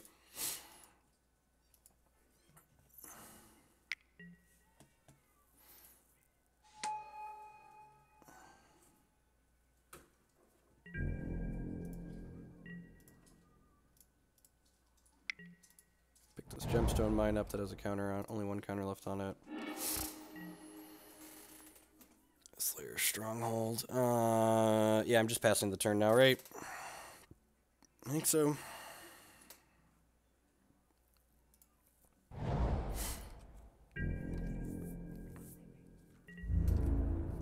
Pick this Gemstone Mine up that has a counter on, only one counter left on it. Slayers Stronghold. Yeah, I'm just passing the turn now, right? I think so.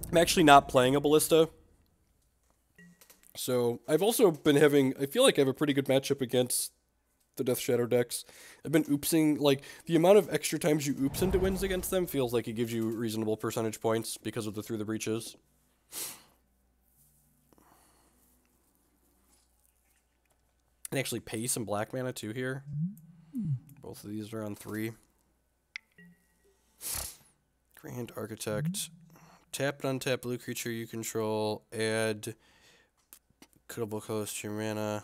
I'm actually not playing a Ballista. So, I've also been having... I feel like I have a pretty good matchup against the Death Shadow decks. I've been oopsing... Like, the amount of extra times you oops into wins against them feels like it gives you reasonable percentage points because of the Through the Breaches. And actually pay some black mana too here. Both of these are on 3. Grand Architect. Tap and untap blue creature you control. Add Credible Colors to your mana.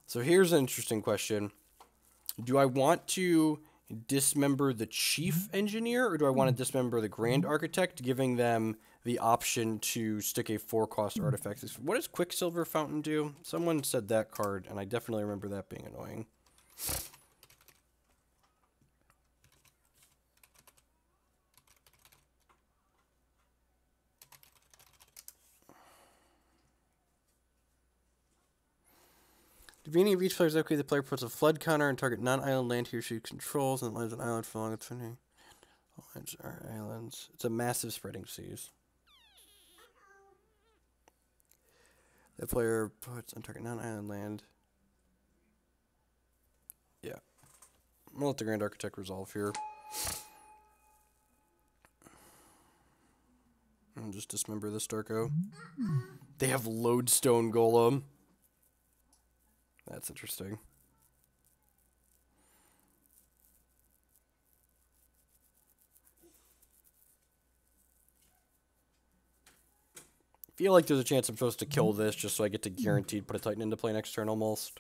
So here's an interesting question. Do I want to dismember the Chief Engineer, or do I want to dismember the Grand Architect, giving them the option to stick a 4-cost artifact? What does Quicksilver Fountain do? Someone said that card, and I definitely remember that being annoying. Divini of each player's upgrade, the player puts a flood counter and target non-island land he or she controls, and lands an island for long infinity. All lands are islands. It's a massive spreading seas. The player puts on target non-island land. Yeah. I'm gonna let the Grand Architect resolve here. And just dismember this Darko. They have Lodestone Golem. That's interesting. I feel like there's a chance I'm supposed to kill this just so I get to guaranteed put a Titan into play next turn almost.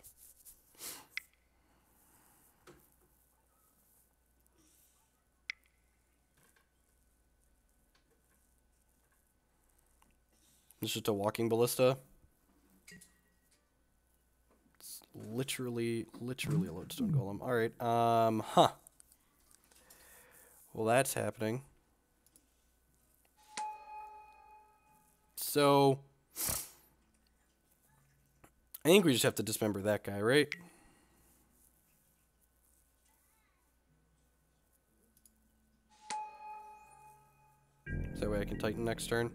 It's just a walking ballista. It's literally a Lodestone Golem. Alright, huh. Well, that's happening. So, I think we just have to dismember that guy, right? That way I can Titan next turn.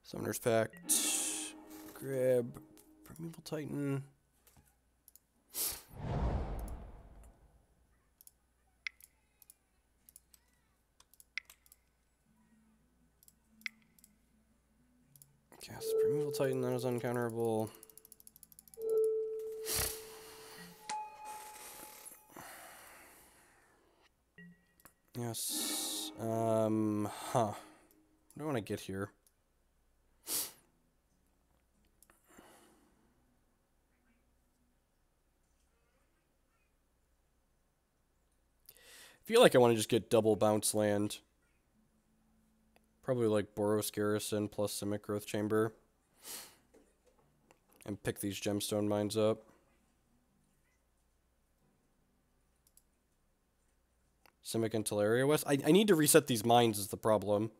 Summoner's Pact. Grab Primeval Titan. Cast Primeval Titan, that is uncounterable. Yes. What do I want to get here? I feel like I want to just get double bounce land. Probably like Boros Garrison plus Simic Growth Chamber. And pick these Gemstone Mines up. Simic and Tolaria West. I need to reset these mines is the problem.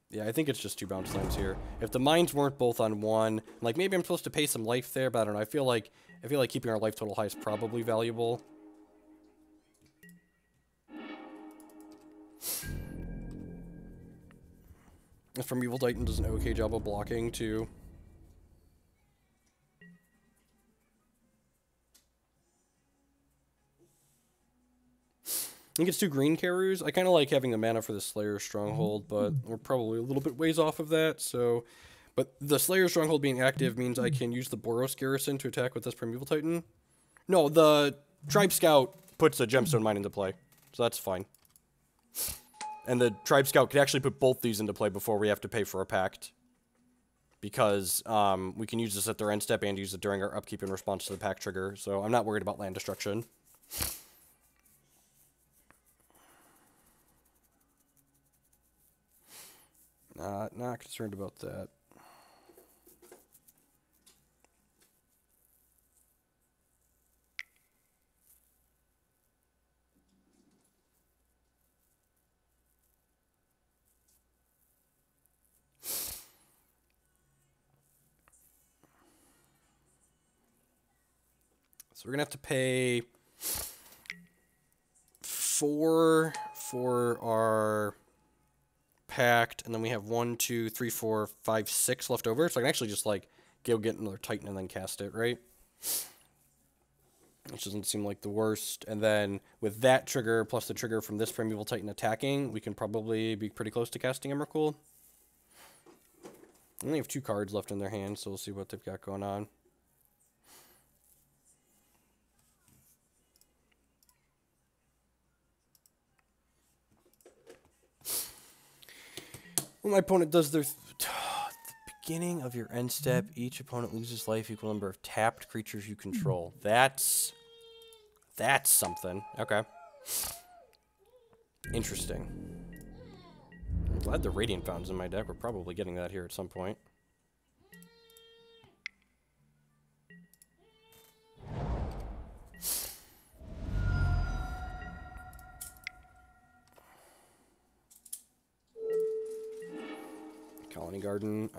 Yeah, I think it's just 2 bounce lands here. If the mines weren't both on 1, like maybe I'm supposed to pay some life there, but I don't know. I feel like keeping our life total high is probably valuable. Primeval Titan does an okay job of blocking too. I think it's 2 green Karus. I kind of like having the mana for the Slayers Stronghold, but we're probably a little bit ways off of that, so... But the Slayers Stronghold being active means I can use the Boros Garrison to attack with this Primeval Titan. No, the Tribe Scout puts a Gemstone Mine into play, so that's fine. And the Tribe Scout could actually put both these into play before we have to pay for a Pact. Because we can use this at their end step and use it during our upkeep in response to the Pact trigger, so I'm not worried about land destruction. Not concerned about that. So we're going to have to pay 4 for our Pact, and then we have 1, 2, 3, 4, 5, 6 left over. So I can actually just, like, go get another Titan and then cast it, right? Which doesn't seem like the worst. And then with that trigger, plus the trigger from this Primeval Titan attacking, we can probably be pretty close to casting Emrakul. They only have 2 cards left in their hand, so we'll see what they've got going on. When my opponent does their... the beginning of your end step, each opponent loses life equal number of tapped creatures you control. That's something. Okay. Interesting. I'm glad the Radiant Fountain's in my deck. We're probably getting that here at some point. Khalni Garden.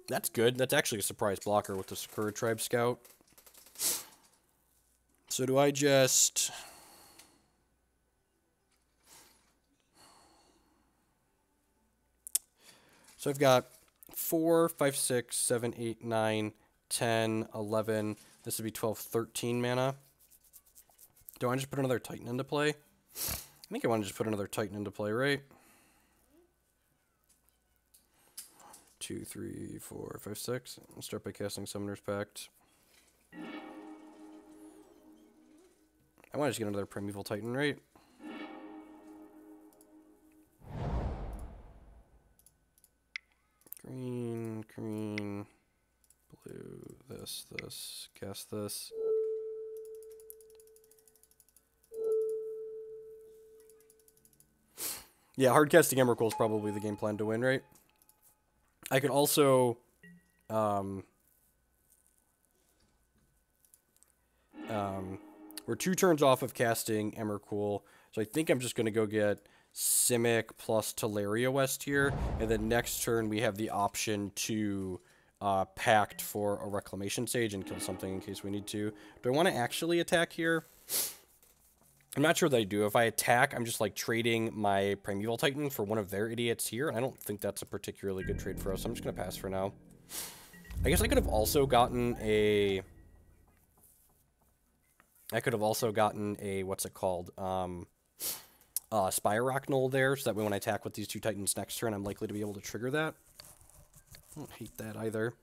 That's good. That's actually a surprise blocker with the Sakura-Tribe Scout. So do I just... So I've got 4, 5, 6, 7, 8, 9, 10, 11. This would be 12, 13 mana. Do I just put another Titan into play? I think I want to just put another Titan into play, right? 2, 3, 4, 5, 6. I'll start by casting Summoner's Pact. I want to just get another Primeval Titan, right? Green, green, blue, this, cast this. Yeah, hardcasting Emrakul is probably the game plan to win, right? I could also... we're 2 turns off of casting Emrakul, so I think I'm just going to go get Simic plus Tolaria West here, and then next turn we have the option to Pact for a Reclamation Sage and kill something in case we need to. Do I want to actually attack here? I'm not sure that I do. If I attack, I'm just like trading my Primeval Titan for one of their idiots here, and I don't think that's a particularly good trade for us, so I'm just going to pass for now. I guess I could have also gotten a... what's it called? Spinerock Knoll there, so that way when I attack with these 2 Titans next turn, I'm likely to be able to trigger that. I don't hate that either.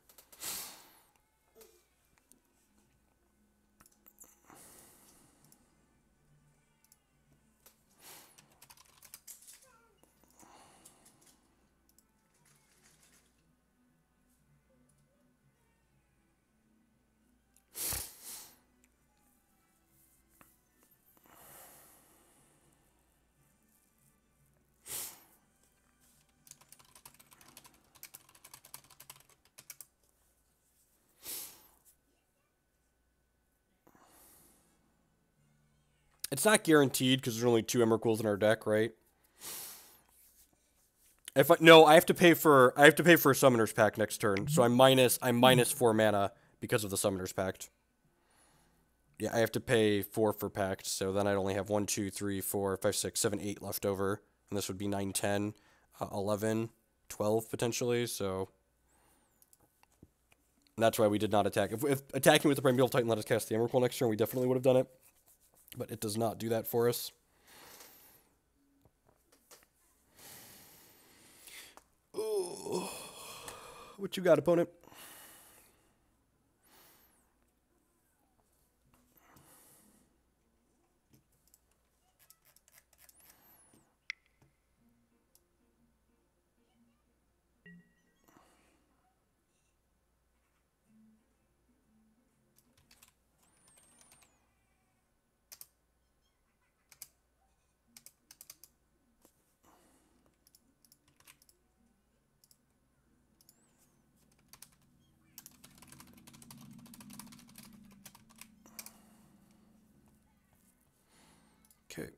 It's not guaranteed because there's only 2 Emrakuls in our deck, right? No, I have to pay for a Summoner's Pact next turn, so I'm minus 4 mana because of the Summoner's Pact. Yeah, I have to pay 4 for Pact, so then I'd only have 1, 2, 3, 4, 5, 6, 7, 8 left over, and this would be 9, 10, 11, 12 potentially. So that's why we did not attack. If attacking with the Primeval Titan let us cast the Emrakul next turn, we definitely would have done it. But it does not do that for us. Ooh. What you got, opponent? Okay.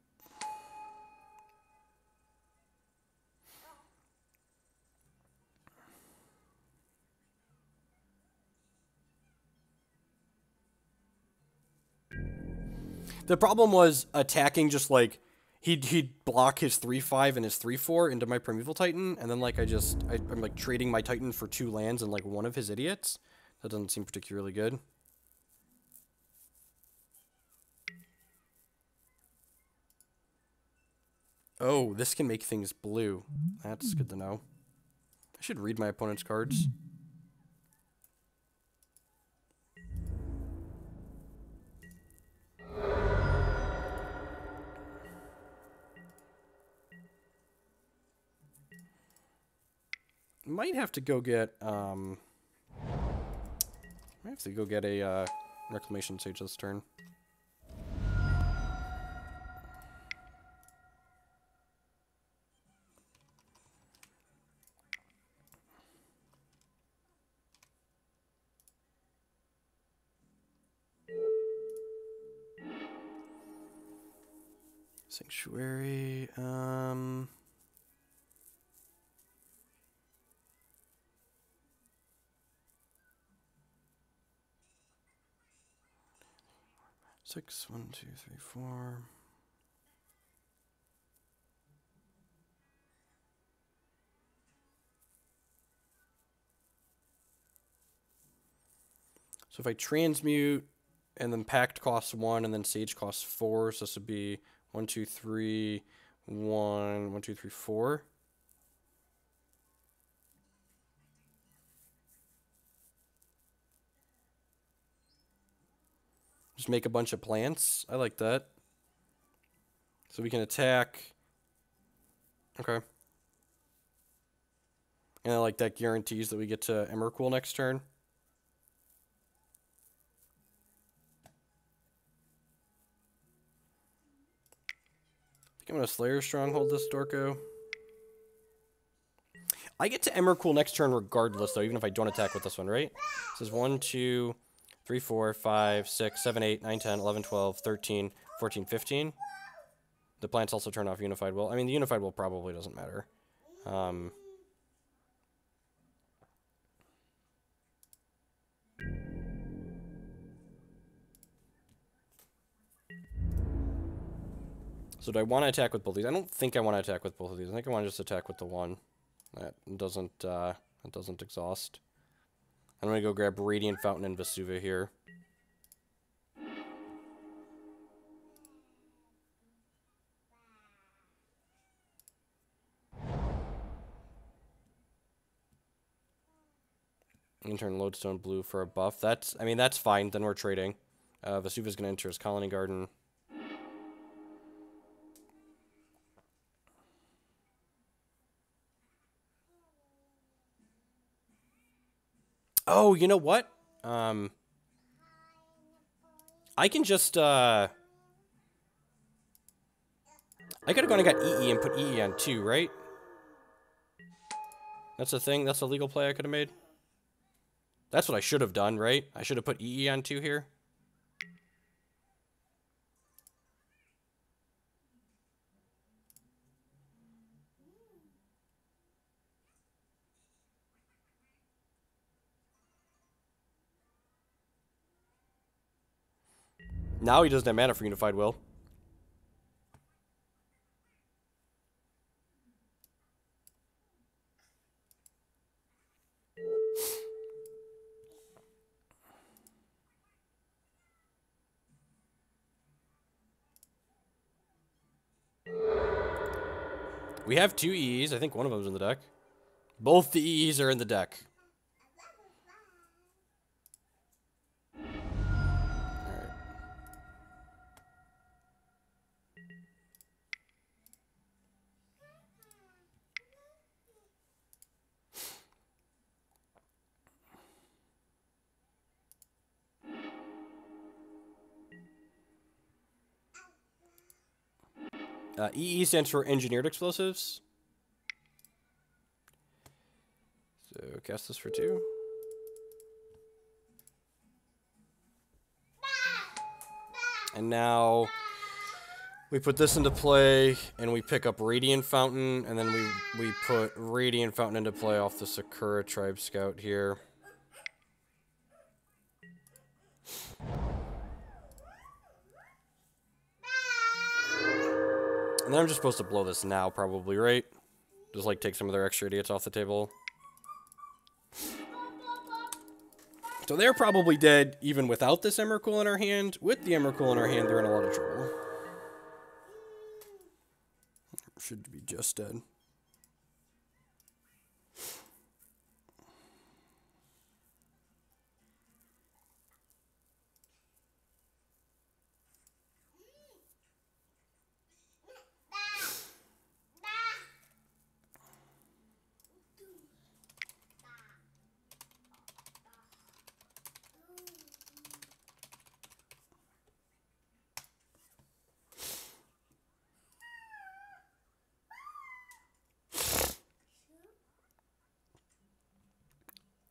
The problem was attacking just like he'd block his 3/5 and his 3/4 into my Primeval Titan, and then like I'm like trading my Titan for 2 lands and like one of his idiots. That doesn't seem particularly good. Oh, this can make things blue. That's good to know. I should read my opponent's cards. Might have to go get a Reclamation Sage this turn. Sanctuary, 6, 1, 2, 3, 4. So if I transmute, and then Pact costs 1, and then Sage costs 4, so this would be 1, 2, 3, 1, 1, 2, 3, 4. Just make a bunch of plants. I like that. So we can attack. Okay. And I like that guarantees that we get to Emrakul next turn. I think I'm going to Slayers Stronghold this Dorko. I get to Emrakul next turn regardless, though, even if I don't attack with this one, right? This is 1, 2, 3, 4, 5, 6, 7, 8, 9, 10, 11, 12, 13, 14, 15. The plants also turn off Unified Will. I mean, the Unified Will probably doesn't matter. So do I want to attack with both of these? I don't think I want to attack with both of these. I think I want to just attack with the one. That doesn't exhaust. I'm going to go grab Radiant Fountain and Vesuva here. And turn Lodestone blue for a buff. That's fine. Then we're trading. Vesuva's going to enter his Khalni Garden. Oh, you know what? I can just, I could have gone and got EE and put EE on 2, right? That's a thing? That's a legal play I could have made? That's what I should have done, right? I should have put EE on 2 here. Now he doesn't have mana for Unified Will. We have 2 EEs. I think one of them's in the deck. Both the EEs are in the deck. EE stands for Engineered Explosives. So, cast this for 2. And now we put this into play, and we pick up Radiant Fountain, and then we put Radiant Fountain into play off the Sakura-Tribe Scout here. And then I'm just supposed to blow this now, probably, right? Just, like, take some of their extra idiots off the table. So they're probably dead even without this Emrakul in our hand. With the Emrakul in our hand, they're in a lot of trouble. Should be just dead.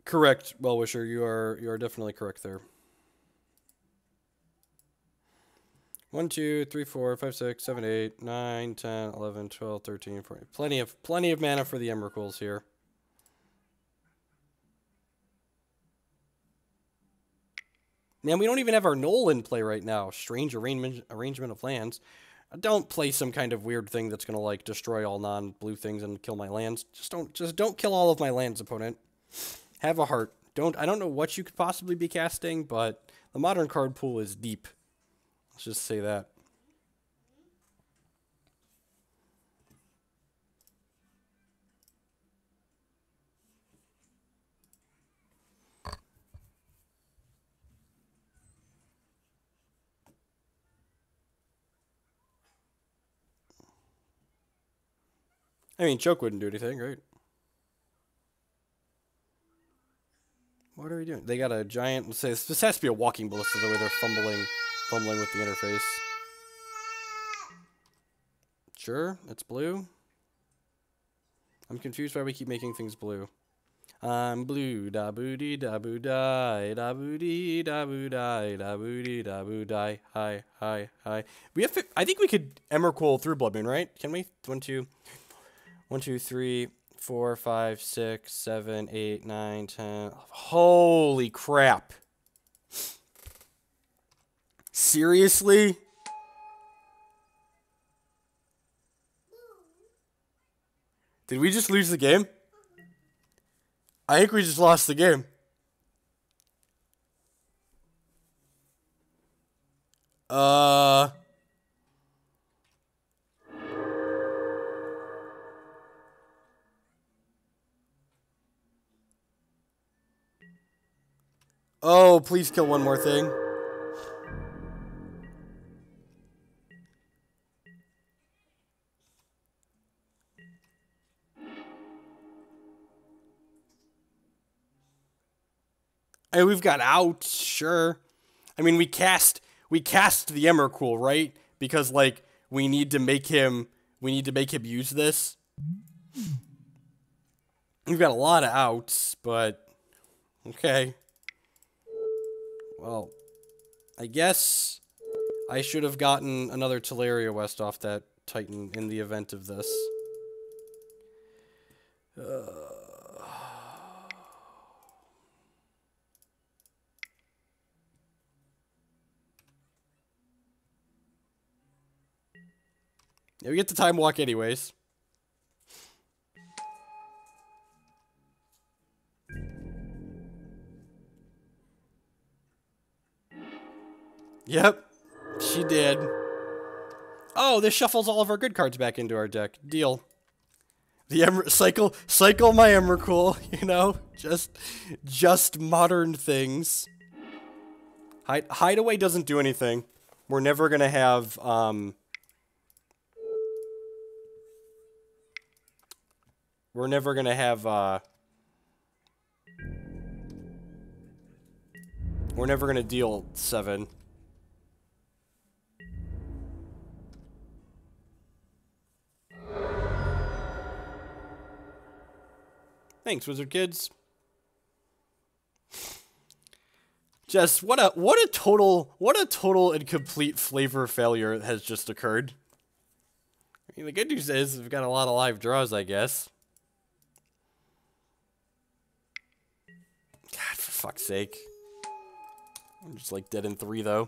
Correct, Well-Wisher. You are definitely correct there. 1, 2, 3, 4, 5, 6, 7, 8, 9, 10, 11, 12, 13, 14. Plenty of mana for the Emrakuls here. Man, we don't even have our Knoll in play right now. Strange arrangement of lands. Don't play some kind of weird thing that's gonna like destroy all non-blue things and kill my lands. Just don't kill all of my lands, opponent. Have a heart. I don't know what you could possibly be casting, but the modern card pool is deep. Let's just say that. I mean, choke wouldn't do anything, right? What are we doing? They got a giant. Let's say this has to be a walking ballista the way they're fumbling with the interface. Sure, it's blue. I'm confused why we keep making things blue. I'm blue, da boo dee da boo die, da boo dee da boo die, da boo dee da boo die. Hi, hi, hi. We have. I think we could Emrakul through Blood Moon, right? Can we? 1, 2, 3, 4, 5, 6, 7, 8, 9, 10. Holy crap! Seriously? Did we just lose the game? I think we just lost the game. Oh, please kill one more thing. And we've got out, sure. I mean, we cast the Emrakul, right? Because like we need to make him use this. We've got a lot of outs, but okay. Well, I guess I should have gotten another Tolaria West off that Titan in the event of this. Yeah, we get the time walk anyways. Yep, she did. Oh, this shuffles all of our good cards back into our deck. Deal. The cycle my Emrakul, you know, just modern things. Hideaway doesn't do anything. We're never gonna have we're never gonna deal 7. Thanks, Wizard Kids. Just what a total and complete flavor failure has just occurred. I mean, the good news is we've got a lot of live draws, I guess. God, for fuck's sake. I'm just like dead in 3 though.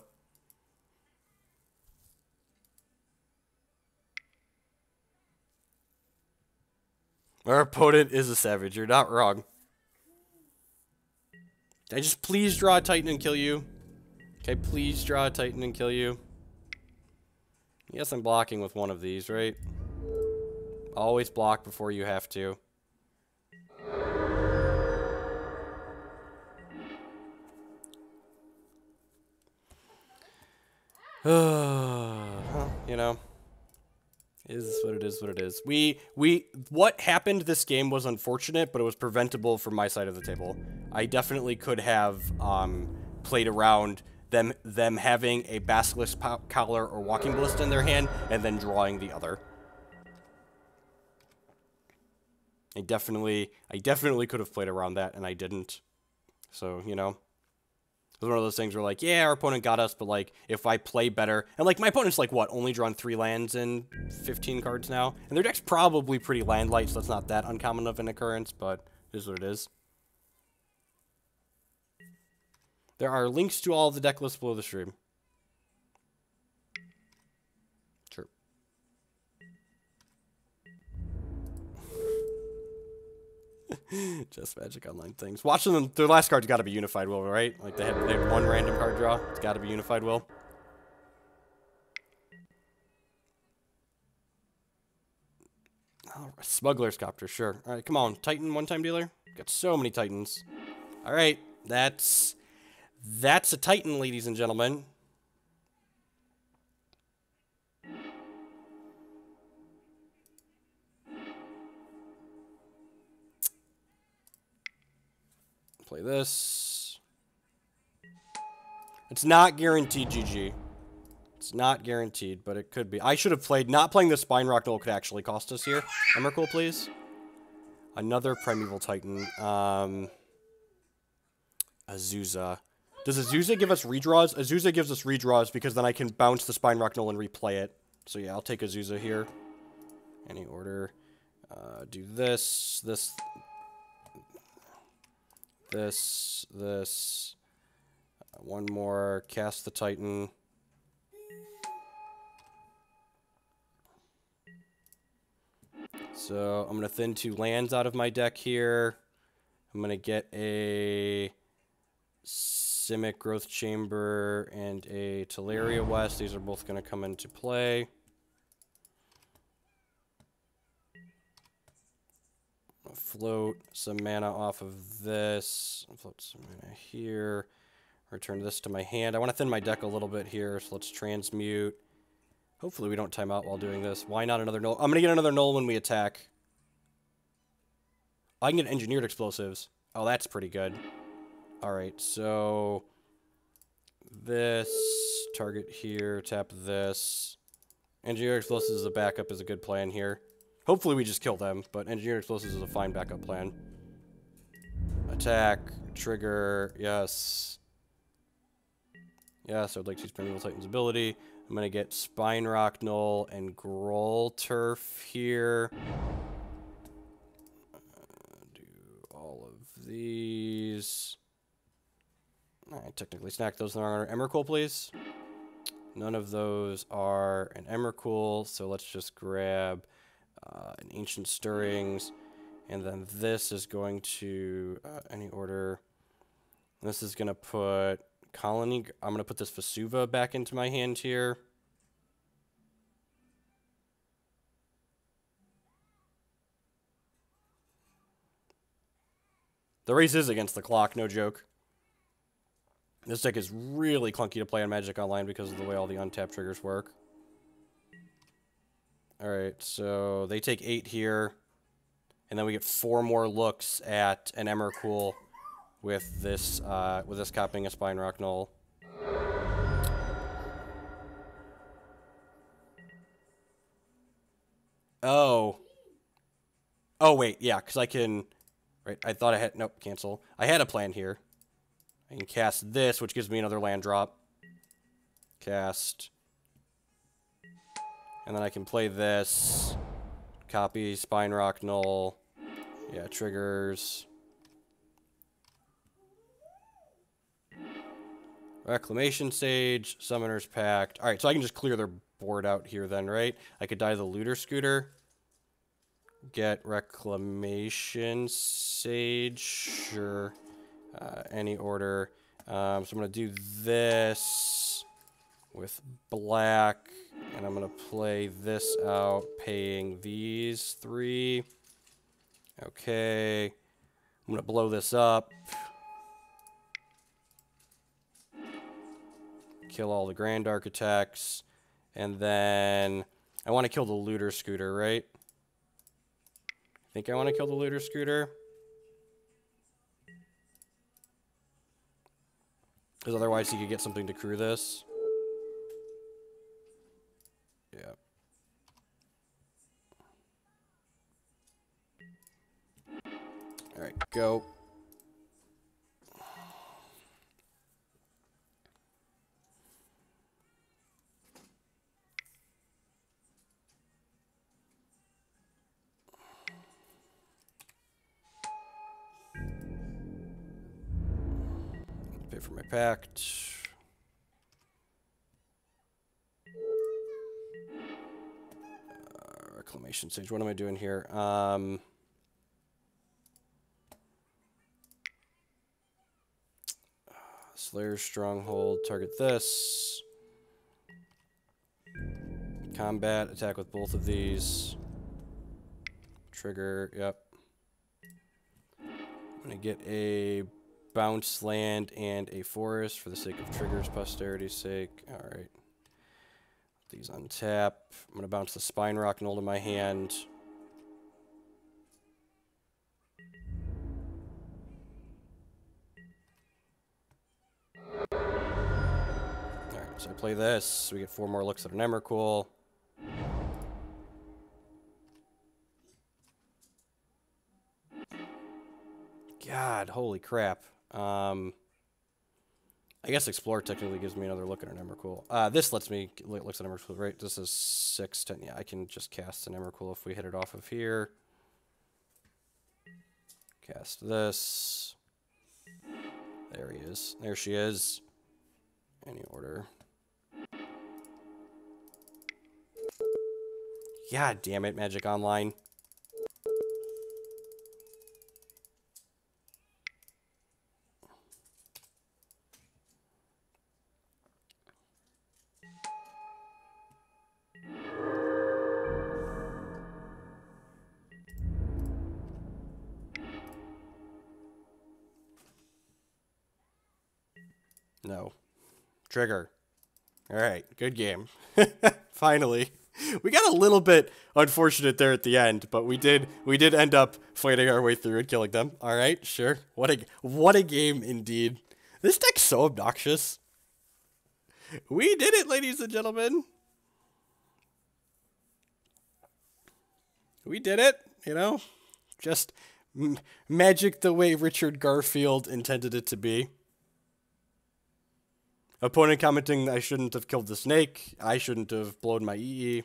Our opponent is a savage. You're not wrong. Can I just please draw a Titan and kill you? Okay, please draw a Titan and kill you. Yes, I'm blocking with one of these, right? Always block before you have to. Well, you know. Is what it is, what it is. What happened this game was unfortunate, but it was preventable from my side of the table. I definitely could have played around them having a Basilisk Collar or Walking Ballista in their hand, and then drawing the other. I definitely could have played around that, and I didn't. So, you know. It was one of those things where, like, yeah, our opponent got us, but, like, if I play better... And, like, my opponent's, like, what, only drawn 3 lands and 15 cards now? And their deck's probably pretty land light, so that's not that uncommon of an occurrence, but it is what it is. There are links to all of the deck lists below the stream. Sure. Just Magic Online things. Watching them, their last card's got to be Unified Will, right? Like they had 1 random card draw. It's got to be Unified Will. Oh, Smuggler's Copter, sure. All right, come on, Titan one-time dealer. Got so many Titans. All right, that's a Titan, ladies and gentlemen. Play this. It's not guaranteed, GG. It's not guaranteed, but it could be. I should have played. Not playing the Spinerock Knoll could actually cost us here. Emrakul, please. Another Primeval Titan. Azusa. Does Azusa give us redraws? Azusa gives us redraws because then I can bounce the Spinerock Knoll and replay it. So yeah, I'll take Azusa here. Any order. Do this, this, this. One more. Cast the Titan. So I'm going to thin 2 lands out of my deck here. I'm going to get a Simic Growth Chamber and a Tolaria West. These are both going to come into play. I'll float some mana off of this. I'll float some mana here. Return this to my hand. I want to thin my deck a little bit here, so let's transmute. Hopefully we don't time out while doing this. Why not another Knoll? I'm going to get another Knoll when we attack. I can get Engineered Explosives. Oh, that's pretty good. Alright, so... this, target here, tap this. Engineered Explosives as a backup is a good plan here. Hopefully we just kill them, but Engineered Explosives is a fine backup plan. Attack, trigger, yes. Yes, I would like to use Primeval Titan's ability. I'm going to get Spinerock Knoll and Gruul Turf here. Do all of these. I technically snacked those in the wrong order. Emrakul, please. None of those are an Emrakul, so let's just grab an Ancient Stirrings. And then this is going to, any order. This is going to put Khalni. I'm going to put this Vesuva back into my hand here. The race is against the clock, no joke. This deck is really clunky to play on Magic Online because of the way all the untapped triggers work. Alright, so they take 8 here. And then we get 4 more looks at an Emrakul with this copying a Spinerock Knoll. Oh. Oh, wait, yeah, because I can... Right, I thought I had... Nope, cancel. I had a plan here. I can cast this, which gives me another land drop. Cast. And then I can play this. Copy Spinerock Knoll. Yeah, triggers. Reclamation Sage, Summoner's Pact. Alright, so I can just clear their board out here then, right? I could die the Looter Scooter. Get Reclamation Sage. Sure. Any order. So I'm going to do this with black. And I'm going to play this out, paying these 3. Okay. I'm going to blow this up. Kill all the Grand Architects. And then I want to kill the Looter Scooter, right? I think I want to kill the Looter Scooter. Because otherwise he could get something to crew this. Yeah. Alright, go. Pay for my pact. Reclamation Sage. What am I doing here? Slayers Stronghold. Target this. Combat. Attack with both of these. Trigger. Yep. I'm going to get a bounce land and a forest for the sake of triggers, posterity's sake. Alright. These untap. I'm going to bounce the Spinerock Knoll to my hand. Alright, so I play this. We get 4 more looks at an Emrakul. God, holy crap. I guess Explore technically gives me another look at an Emrakul. This looks at Emrakul, right? This is 6, 10. Yeah, I can just cast an Emrakul if we hit it off of here. Cast this. There he is. There she is. Any order. God damn it, Magic Online. No. Trigger. Alright, good game. Finally. We got a little bit unfortunate there at the end, but we did end up fighting our way through and killing them. Alright, sure. What a game indeed. This deck's so obnoxious. We did it, ladies and gentlemen. We did it, you know? Just magic the way Richard Garfield intended it to be. Opponent commenting, I shouldn't have killed the snake. I shouldn't have blown my EE.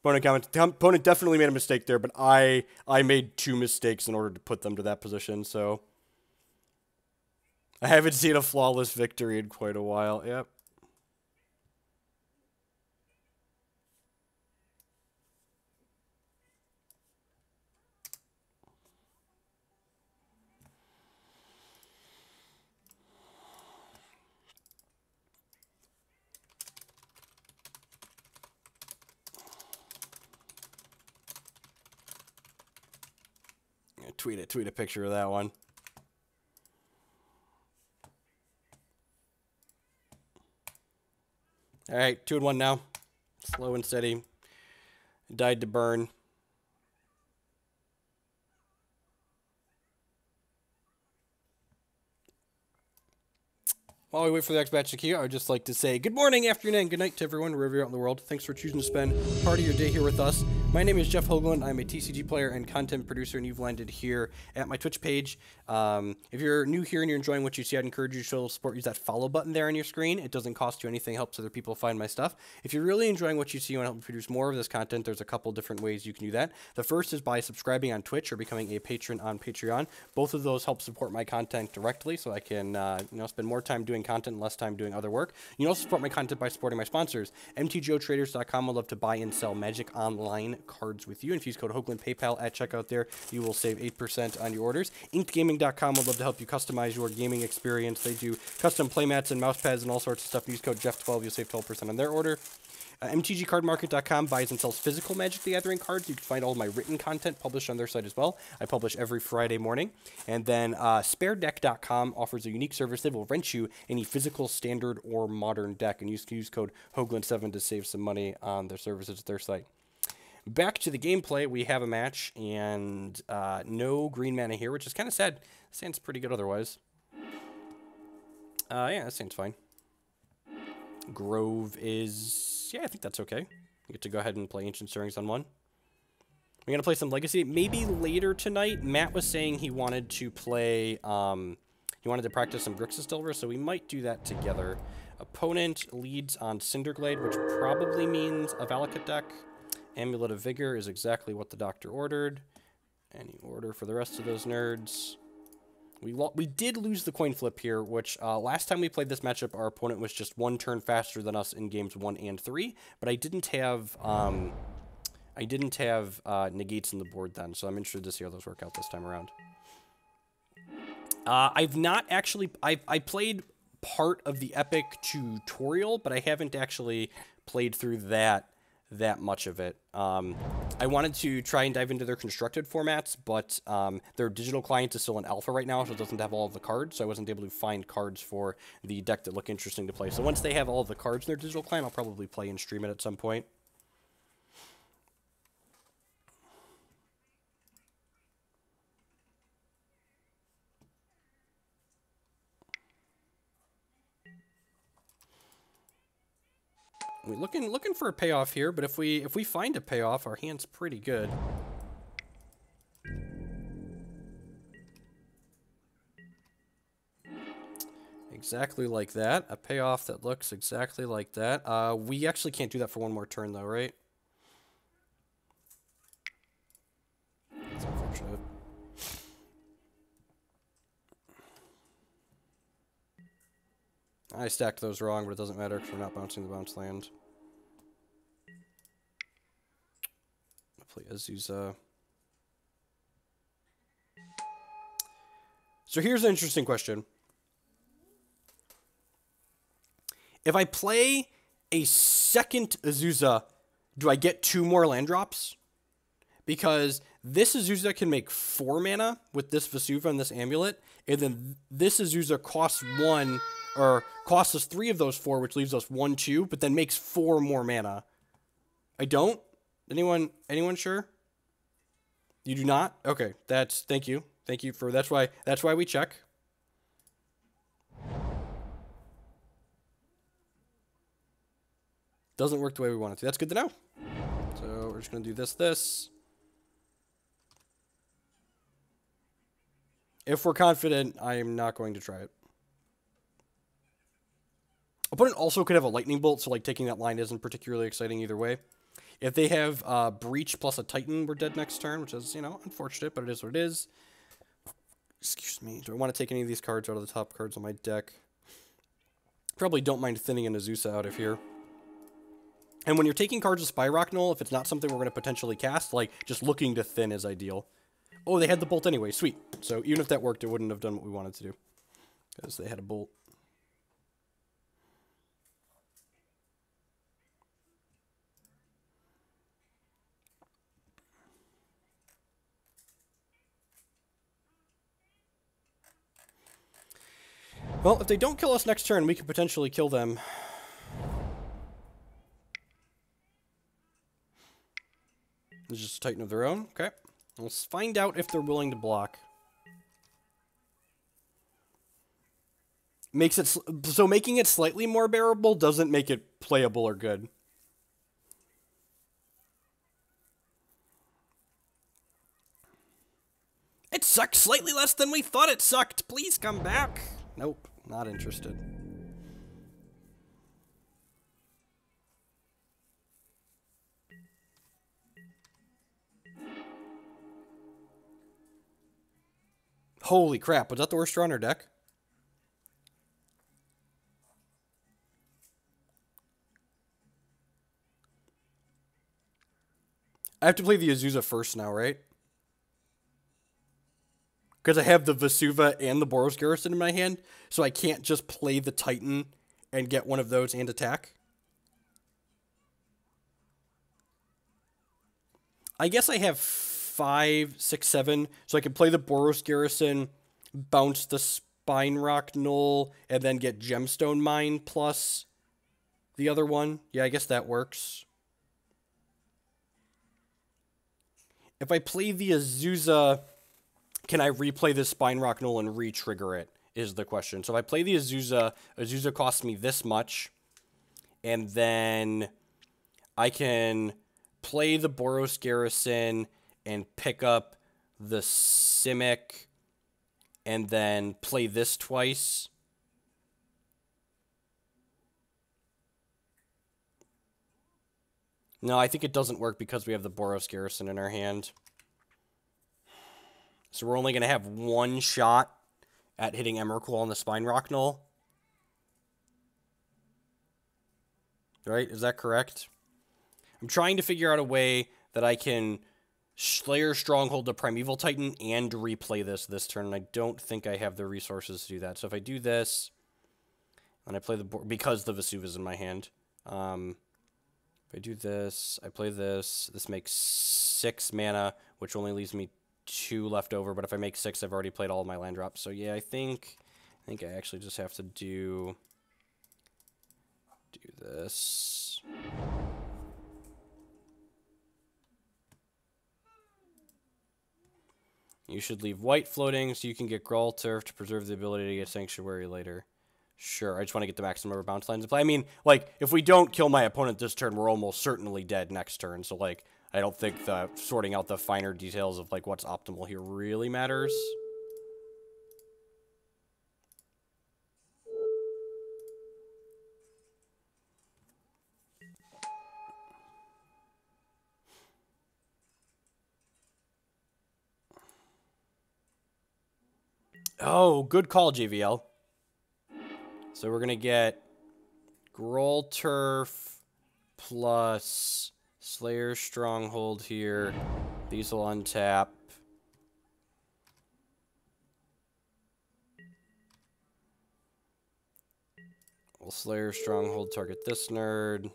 Opponent definitely made a mistake there, but I made 2 mistakes in order to put them to that position, so. I haven't seen a flawless victory in quite a while. Yep. Tweet a picture of that one. All right, 2-1 now. Slow and steady. Died to burn. While we wait for the next match to queue, I would just like to say good morning, afternoon, and good night to everyone wherever you're out in the world. Thanks for choosing to spend part of your day here with us. My name is Jeff Hoagland. I'm a TCG player and content producer, and you've landed here at my Twitch page. If you're new here and you're enjoying what you see, I'd encourage you to show support. Use that follow button there on your screen. It doesn't cost you anything. Helps other people find my stuff. If you're really enjoying what you see and want to help me produce more of this content, there's a couple different ways you can do that. The first is by subscribing on Twitch or becoming a patron on Patreon. Both of those help support my content directly, so I can spend more time doing content and less time doing other work. You can also support my content by supporting my sponsors. MTGOtraders.com will love to buy and sell Magic Online cards with you. And if you use code Hoagland PayPal at checkout there, you will save 8% on your orders. InkedGaming.com will love to help you customize your gaming experience. They do custom playmats and mousepads and all sorts of stuff. Use code Jeff12, you'll save 12% on their order. MTGCardMarket.com buys and sells physical Magic the Gathering cards. You can find all of my written content published on their site as well. I publish every Friday morning. And then SpareDeck.com offers a unique service. They will rent you any physical, standard, or modern deck. And you can use code Hoagland7 to save some money on their services at their site. Back to the gameplay, we have a match, and no green mana here, which is kind of sad. This hand's pretty good otherwise. Yeah, this hand's fine. Grove is... yeah, I think that's okay. We get to go ahead and play Ancient Stirrings on one. We're going to play some Legacy. Maybe later tonight. Matt was saying he wanted to play... he wanted to practice some Grixis Delver, so we might do that together. Opponent leads on Cinderglade, which probably means a Valakut deck. Amulet of Vigor is exactly what the doctor ordered. Any order for the rest of those nerds? We did lose the coin flip here, which last time we played this matchup, our opponent was just 1 turn faster than us in games 1 and 3. But I didn't have negates in the board then, so I'm interested to see how those work out this time around. I've not actually... I played part of the Epic tutorial, but I haven't actually played through that much of it. I wanted to try and dive into their constructed formats, but their digital client is still in alpha right now, so it doesn't have all of the cards, so I wasn't able to find cards for the deck that look interesting to play. So once they have all of the cards in their digital client, I'll probably play and stream it at some point. We're looking for a payoff here, but if we find a payoff, our hand's pretty good. Exactly like that. A payoff that looks exactly like that. We actually can't do that for one more turn, though, right? That's unfortunate. I stacked those wrong, but it doesn't matter because we're not bouncing the bounce land. I'll play Azusa. So here's an interesting question. If I play a second Azusa, do I get 2 more land drops? Because this Azusa can make 4 mana with this Vesuva and this Amulet, and then this Azusa costs 1, or costs us 3 of those 4, which leaves us 1, 2, but then makes 4 more mana. I don't? Anyone sure? You do not? Okay, thank you. Thank you for, that's why we check. Doesn't work the way we want it to. That's good to know. So we're just going to do this. If we're confident, I am not going to try it. Opponent also could have a lightning bolt, so like taking that line isn't particularly exciting either way. If they have Breach plus a Titan, we're dead next turn, which is, you know, unfortunate, but it is what it is. Excuse me. Do I want to take any of these cards out of the top cards on my deck? Probably don't mind thinning an Azusa out of here. And when you're taking cards of Spinerock Knoll, if it's not something we're going to potentially cast, like, just looking to thin is ideal. Oh, they had the bolt anyway. Sweet. So even if that worked, it wouldn't have done what we wanted to do. Because they had a bolt. Well, if they don't kill us next turn, we could potentially kill them. It's just a Titan of their own. Okay. Let's find out if they're willing to block. Makes it so making it slightly more bearable doesn't make it playable or good. It sucked slightly less than we thought it sucked. Please come back. Nope, not interested. Holy crap, was that the worst draw on our deck? I have to play the Azusa first now, right? Because I have the Vesuva and the Boros Garrison in my hand, so I can't just play the Titan and get one of those and attack. I guess I have 5, 6, 7, so I can play the Boros Garrison, bounce the Spinerock Knoll, and then get Gemstone Mine plus the other one. Yeah, I guess that works. If I play the Azusa, can I replay the Spinerock Knoll and re-trigger it, is the question. So if I play the Azusa, Azusa costs me this much, and then I can play the Boros Garrison and pick up the Simic, and then play this twice. No, I think it doesn't work because we have the Boros Garrison in our hand. So we're only going to have one shot at hitting Emrakul on the Spinerock Knoll. Right? Is that correct? I'm trying to figure out a way that I can Slayers Stronghold the Primeval Titan and replay this turn, and I don't think I have the resources to do that. So if I do this, and I play the... because the Vesuva's in my hand. If I do this, I play this. This makes 6 mana, which only leaves me 2 left over. But if I make 6, I've already played all of my land drops. So yeah, I think I actually just have to do this. You should leave white floating so you can get Gruul Turf to preserve the ability to get Sanctuary later. Sure, I just want to get the maximum number of bounce lines in play. I mean, like, if we don't kill my opponent this turn, we're almost certainly dead next turn. So, like, I don't think sorting out the finer details of, like, what's optimal here really matters. Oh, good call, JVL. So we're going to get Gruul Turf plus Slayers Stronghold here. These will untap. We'll Slayers Stronghold target this nerd.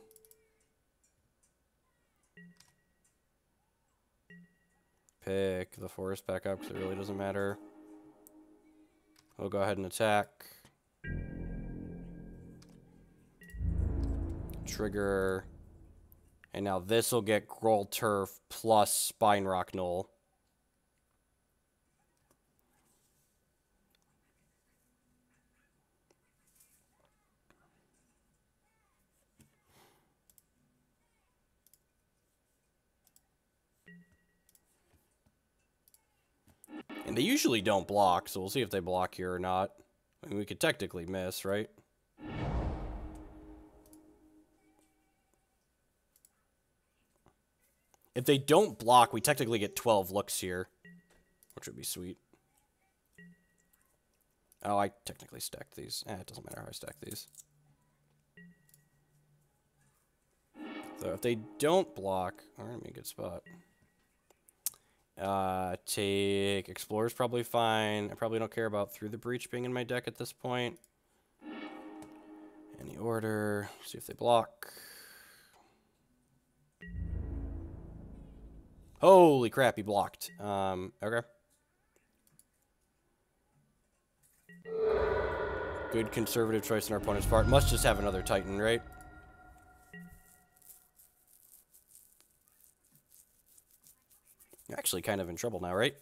Pick the forest back up because it really doesn't matter. We'll go ahead and attack. Trigger. And now this will get Gruul Turf plus Spinerock Knoll. And they usually don't block, so we'll see if they block here or not. I mean, we could technically miss, right? If they don't block, we technically get 12 looks here, which would be sweet. Oh, I technically stacked these. It doesn't matter how I stack these. So if they don't block, we're in a good spot. Take Explorer's probably fine. I probably don't care about Through the Breach being in my deck at this point. Any order. See if they block. Holy crap, he blocked. Okay. Good conservative choice on our opponent's part. Must just have another Titan, right? You're actually kind of in trouble now, right?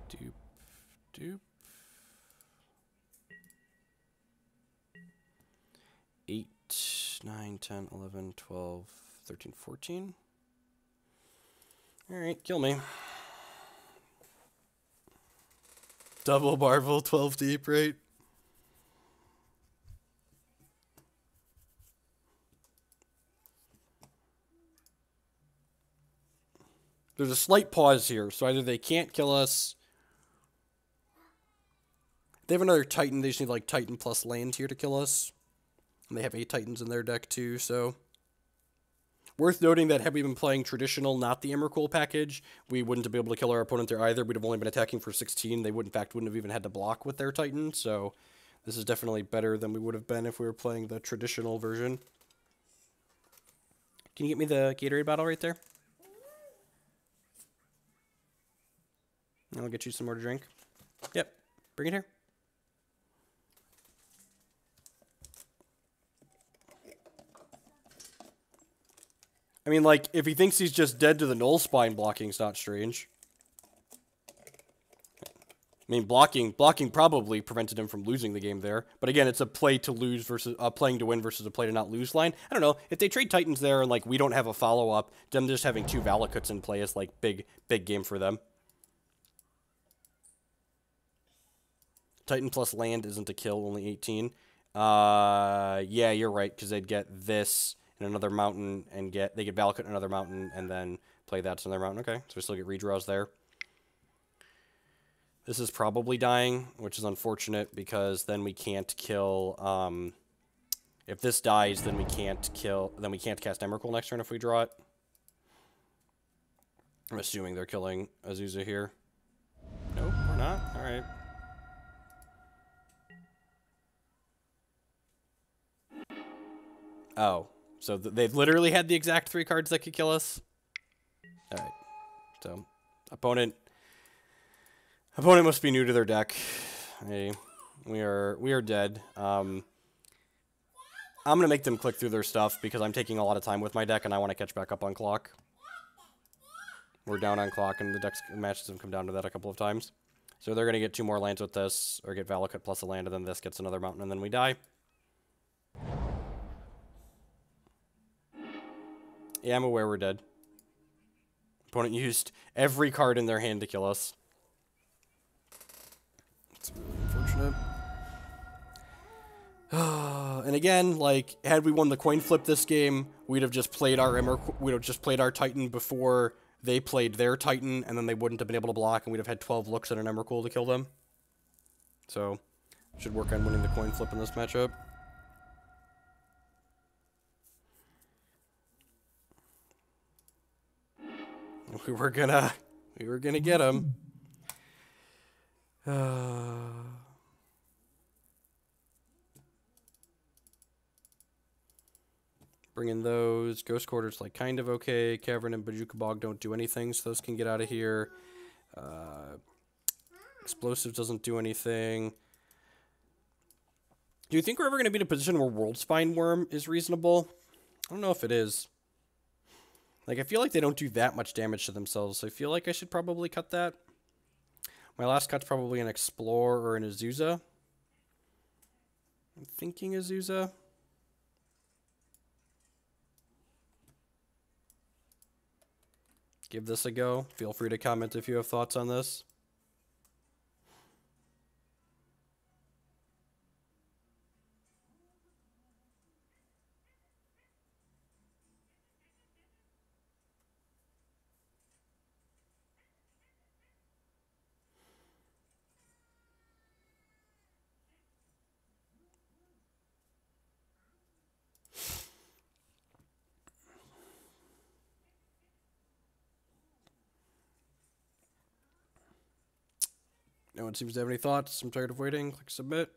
Doop, doop. 8, 9, 10, 11, 12, 13, 14. Alright, kill me. Double Marvel, 12 deep, right? There's a slight pause here, so either they can't kill us. They have another Titan, they just need like Titan plus land here to kill us. And they have 8 Titans in their deck too, so. Worth noting that had we been playing traditional, not the Emrakul package, we wouldn't have been able to kill our opponent there either. We'd have only been attacking for 16. They would, in fact, wouldn't have even had to block with their Titan. So this is definitely better than we would have been if we were playing the traditional version. Can you get me the Gatorade bottle right there? And I'll get you some more to drink. Yep, bring it here. I mean, like, if he thinks he's just dead to the Knoll Spine, blocking's not strange. I mean, blocking probably prevented him from losing the game there. But again, it's a play to lose versus playing to win versus a play to not lose line. I don't know if they trade Titans there and like we don't have a follow up. Them just having 2 Valakuts in play is like big game for them. Titan plus land isn't a kill, only 18. Yeah, you're right because they'd get this. In another mountain and they get Valakut in another mountain and then play that to another mountain. Okay, so we still get redraws there. This is probably dying, which is unfortunate because then we can't kill. If this dies, then we can't cast Emrakul next turn if we draw it. I'm assuming they're killing Azusa here. Nope, we're not. All right. Oh. So they've literally had the exact 3 cards that could kill us. All right. So opponent must be new to their deck. Hey, we are dead. I I'm going to make them click through their stuff because I'm taking a lot of time with my deck and I want to catch back up on clock. We're down on clock and the matches have come down to that a couple of times. So they're going to get 2 more lands with this, or get Valakut plus a land, and then this gets another mountain, and then we die. Yeah, I'm aware we're dead. Opponent used every card in their hand to kill us. It's really unfortunate. And again, like, had we won the coin flip this game, we'd have just played our we'd have just played our Titan before they played their Titan, and then they wouldn't have been able to block, and we'd have had 12 looks at an Emrakul to kill them. So, should work on winning the coin flip in this matchup. We were gonna get him. Bring in those. Ghost Quarter's like kind of okay. Cavern and Bojuka Bog don't do anything, so those can get out of here. Explosive doesn't do anything. Do you think we're ever going to be in a position where Worldspine Wurm is reasonable? I don't know if it is. Like, I feel like they don't do that much damage to themselves, so I feel like I should probably cut that. My last cut's probably an Explore or an Azusa. I'm thinking Azusa. Give this a go. Feel free to comment if you have thoughts on this. No one seems to have any thoughts. I'm tired of waiting. Click submit.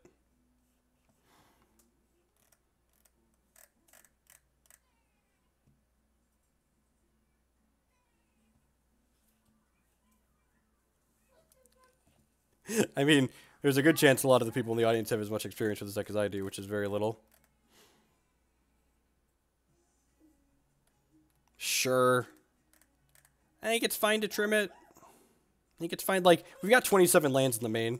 I mean, there's a good chance a lot of the people in the audience have as much experience with this deck as I do, which is very little. Sure. I think it's fine to trim it. I think it's fine. Like, we've got 27 lands in the main.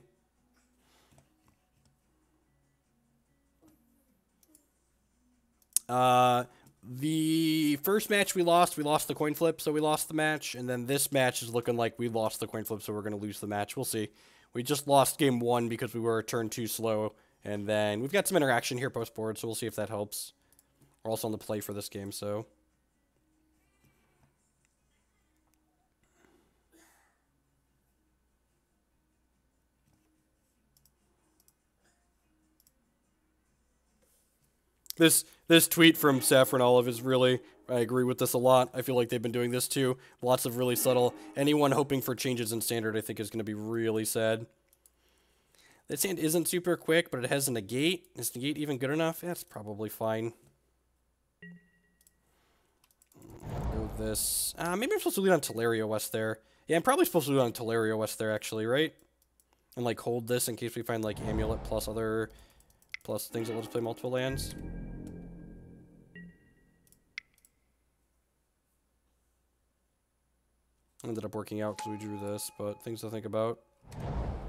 The first match we lost the coin flip, so we lost the match. And then this match is looking like we lost the coin flip, so we're going to lose the match. We'll see. We just lost game 1 because we were a turn too slow. And then we've got some interaction here post-board, so we'll see if that helps. We're also on the play for this game, so... This tweet from Saffron Olive is really, I agree with this a lot. I feel like they've been doing this too. Lots of really subtle. Anyone hoping for changes in standard, I think, is going to be really sad. This hand isn't super quick, but it has a negate. Is negate even good enough? That's probably fine. Go with this. Maybe I'm supposed to lead on Tolaria West there. Yeah, I'm probably supposed to lead on Tolaria West there, actually, right? And, like, hold this in case we find, like, Amulet plus other... plus things that let us play multiple lands. Ended up working out because we drew this, but things to think about.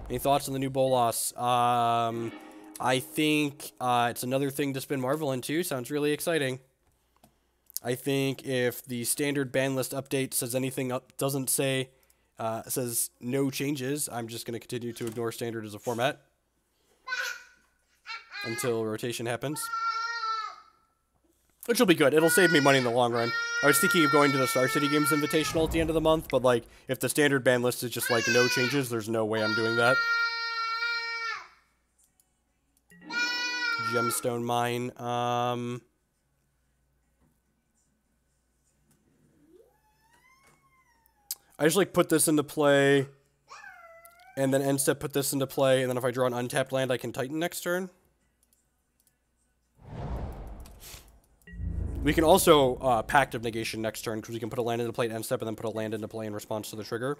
Any thoughts on the new Bolos? I think it's another thing to spin Marvel into. Sounds really exciting. I think if the standard ban list update says anything doesn't say, says no changes, I'm just going to continue to ignore standard as a format until rotation happens. Which will be good. It'll save me money in the long run. I was thinking of going to the Star City Games Invitational at the end of the month, but, like, if the standard ban list is just, like, no changes, there's no way I'm doing that. Gemstone Mine. I just, like, put this into play, and then end step put this into play, and then if I draw an untapped land, I can Titan next turn. We can also Pact of Negation next turn, because we can put a land into play at end step and then put a land into play in response to the trigger.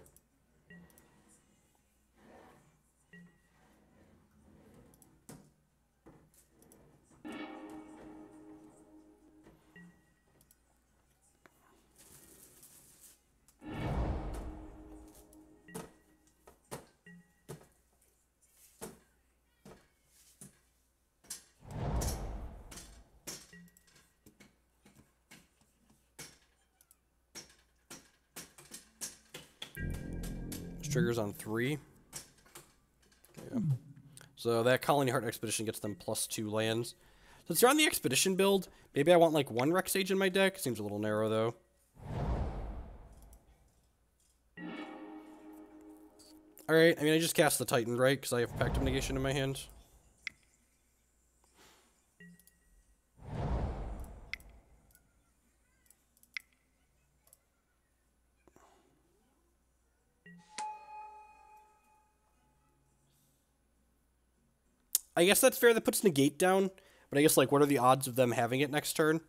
triggers on 3. Yeah. So that Colony Heart Expedition gets them +2 lands. Since you're on the Expedition build, maybe I want like 1 Rec Sage in my deck. Seems a little narrow though. Alright, I mean I just cast the Titan, right? Because I have Pact of Negation in my hand. I guess that's fair. That puts Negate down. But I guess, like, what are the odds of them having it next turn?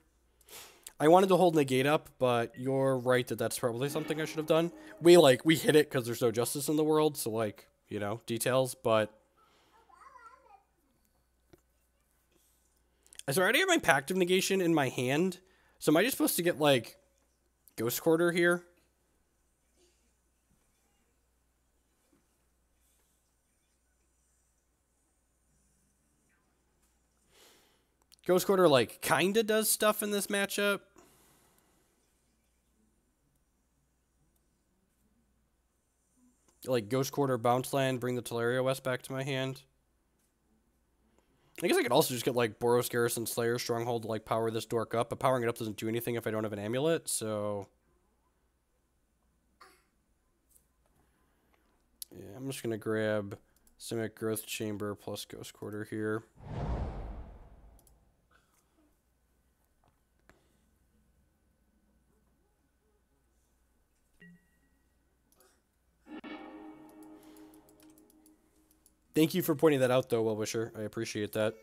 I wanted to hold Negate up, but you're right that that's probably something I should have done. We hit it because there's no justice in the world. So, like, you know, details. But so I already have my Pact of Negation in my hand. So am I just supposed to get, like, Ghost Quarter here? Ghost Quarter, like, kinda does stuff in this matchup. Like, Ghost Quarter, Bounce Land, bring the Tolaria West back to my hand. I guess I could also just get, like, Boros Garrison, Slayers Stronghold to, like, power this dork up. But powering it up doesn't do anything if I don't have an amulet, so... yeah, I'm just gonna grab Simic Growth Chamber plus Ghost Quarter here. Thank you for pointing that out, though, Well-Wisher. I appreciate that.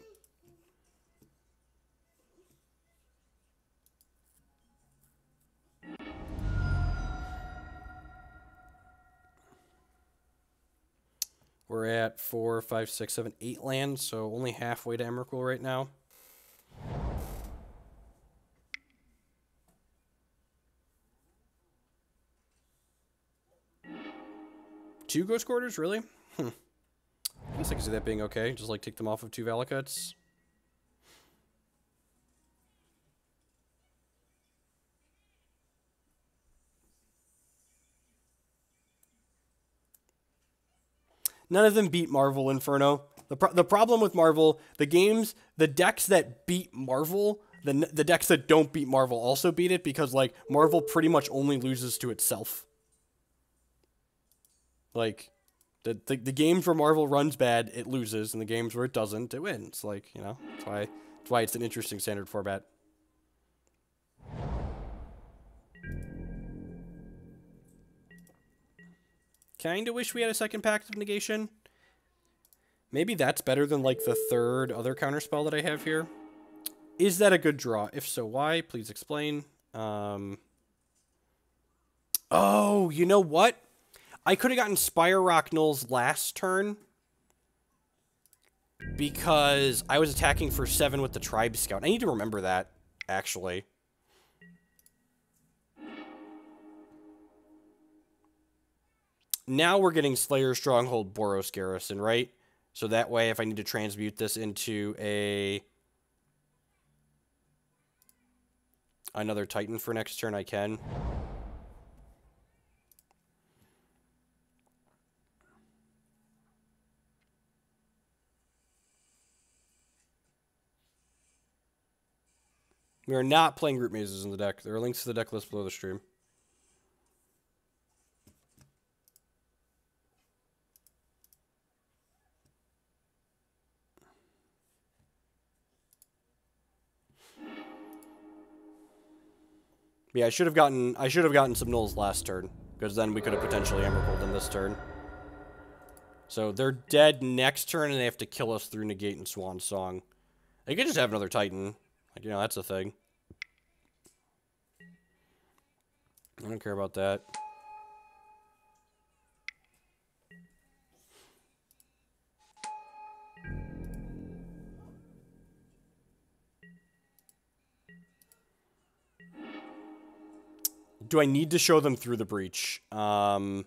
We're at 4, 5, 6, 7, 8 lands, so only halfway to Emrakul right now. Two Ghost Quarters, really? I guess I can see that being okay. Just, like, take them off of 2 Valakuts. None of them beat Marvel Inferno. The problem with Marvel, the decks that beat Marvel, the decks that don't beat Marvel also beat it because, like, Marvel pretty much only loses to itself. Like, the games where Marvel runs bad, it loses, and the games where it doesn't, it wins. Like, you know, that's why it's an interesting standard format. Kinda wish we had a second Pact of Negation. Maybe that's better than, like, the third other counterspell that I have here. Is that a good draw? If so, why? Please explain. Oh, you know what? I could have gotten Spinerock Knoll's last turn because I was attacking for 7 with the Tribe Scout. I need to remember that, actually. Now we're getting Slayers Stronghold, Boros Garrison, right? So that way, if I need to transmute this into another Titan for next turn, I can. We are not playing Root Mazes in the deck. There are links to the deck list below the stream. Yeah, I should have gotten some Knolls last turn, because then we could have potentially Emrakul them this turn. So they're dead next turn, and they have to kill us through Negate and Swan Song. They could just have another Titan. Like, you know, that's a thing. I don't care about that. Do I need to show them through the breach? So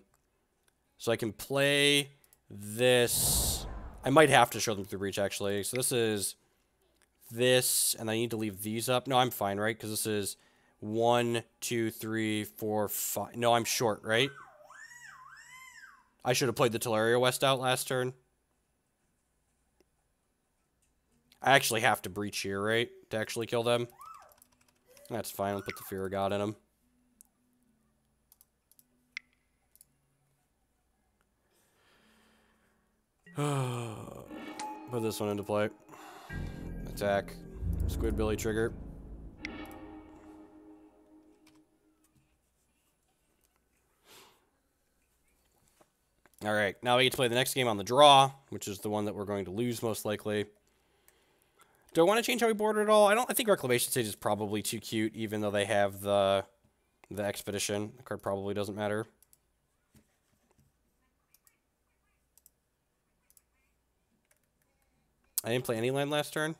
I can play this. I might have to show them through breach, actually. So this is this, and I need to leave these up. No, I'm fine, right? Because this is 1, 2, 3, 4, 5. No, I'm short, right? I should have played the Tolaria West out last turn. I actually have to breach here, right? To actually kill them. That's fine. I'll put the Fear of God in them. Put this one into play. Attack. Squidbilly trigger. Alright, now we get to play the next game on the draw, which is the one that we're going to lose most likely. Do I want to change how we board it at all? I think Reclamation Sage is probably too cute, even though they have the Expedition. The card probably doesn't matter. I didn't play any land last turn.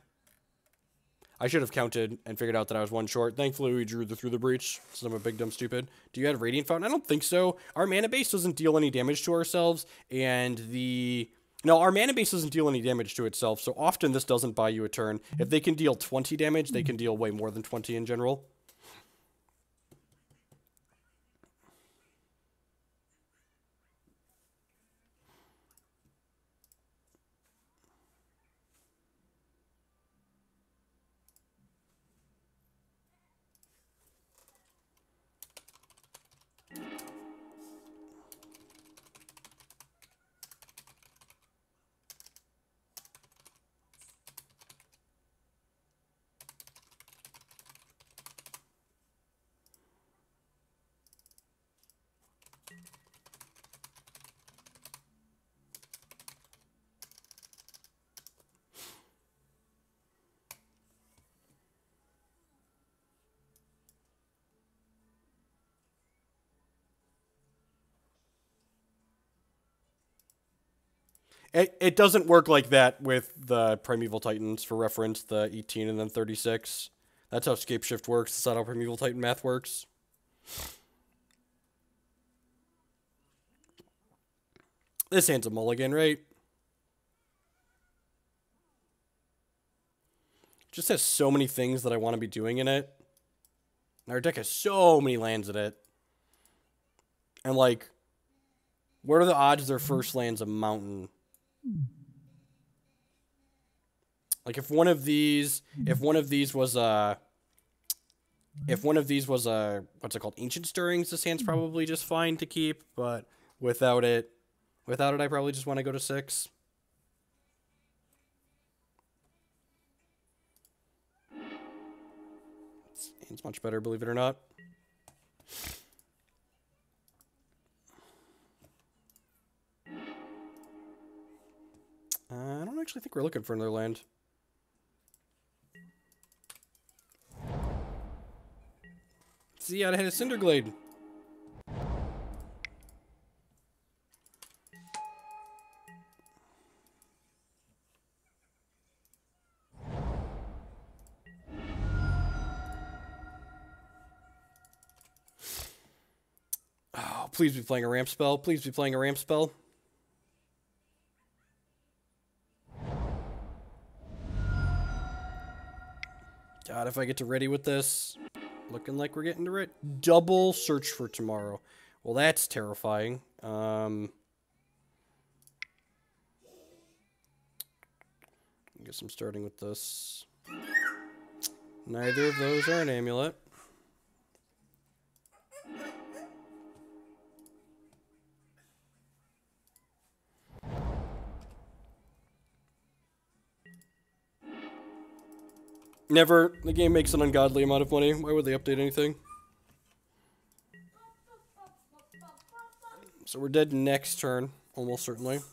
I should have counted and figured out that I was one short. Thankfully, we drew through the breach, so I'm a big dumb stupid. Do you have Radiant Fountain? I don't think so. Our mana base doesn't deal any damage to ourselves, and No, our mana base doesn't deal any damage to itself, so often this doesn't buy you a turn. If they can deal 20 damage, they can deal way more than 20 in general. It doesn't work like that with the Primeval Titans, for reference, the 18 and then 36. That's how Scapeshift works. That's not how Primeval Titan math works. This hand's a mulligan, right? Just has so many things that I want to be doing in it. Our deck has so many lands in it. And, like, what are the odds their first land's a mountain? Like, if one of these was a, what's it called, Ancient Stirrings, this hand's probably just fine to keep, but without it, I probably just want to go to 6. It's much better, believe it or not. I don't actually think we're looking for another land. See, I'd hit a Cinderglade. Oh, please be playing a ramp spell. Please be playing a ramp spell. God, if I get to ready with this, looking like we're getting to it. Double Search for Tomorrow. Well, that's terrifying. I guess I'm starting with this. Neither of those are an amulet. Never. The game makes an ungodly amount of money. Why would they update anything? So we're dead next turn, almost certainly. If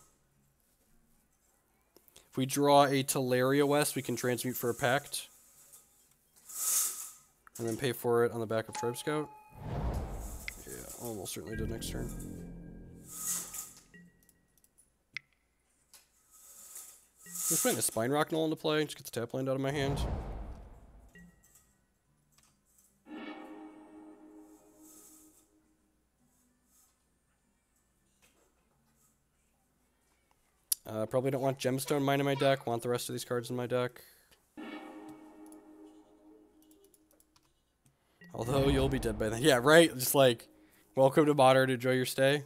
we draw a Tolaria West, we can transmute for a Pact. And then pay for it on the back of Tribe Scout. Yeah, almost certainly dead next turn. Let's bring the Spinerock Knoll into play. Just get the tap land out of my hand. Probably don't want Gemstone Mine in my deck. Want the rest of these cards in my deck. Although you'll be dead by then. Yeah, right? Just like, welcome to Modern. Enjoy your stay.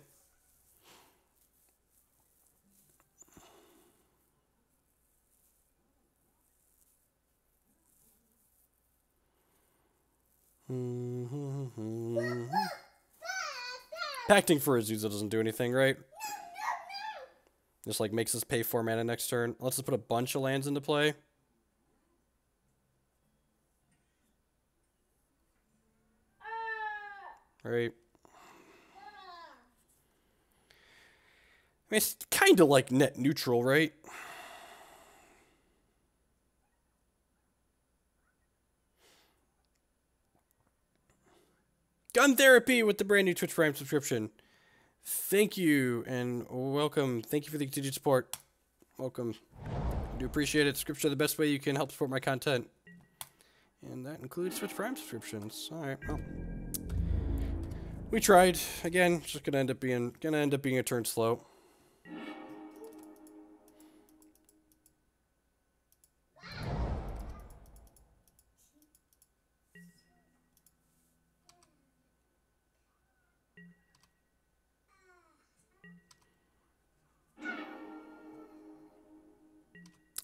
Pacting for Azusa doesn't do anything, right? Just like makes us pay 4 mana next turn. Let's just put a bunch of lands into play. Right. I mean, it's kind of like net neutral, right? Gun Therapy with the brand new Twitch Prime subscription. Thank you and welcome. Thank you for the continued support. Welcome. I do appreciate it. Subscription is the best way you can help support my content. And that includes Twitch Prime subscriptions. Alright, well. We tried. Again, just gonna end up being a turn slow.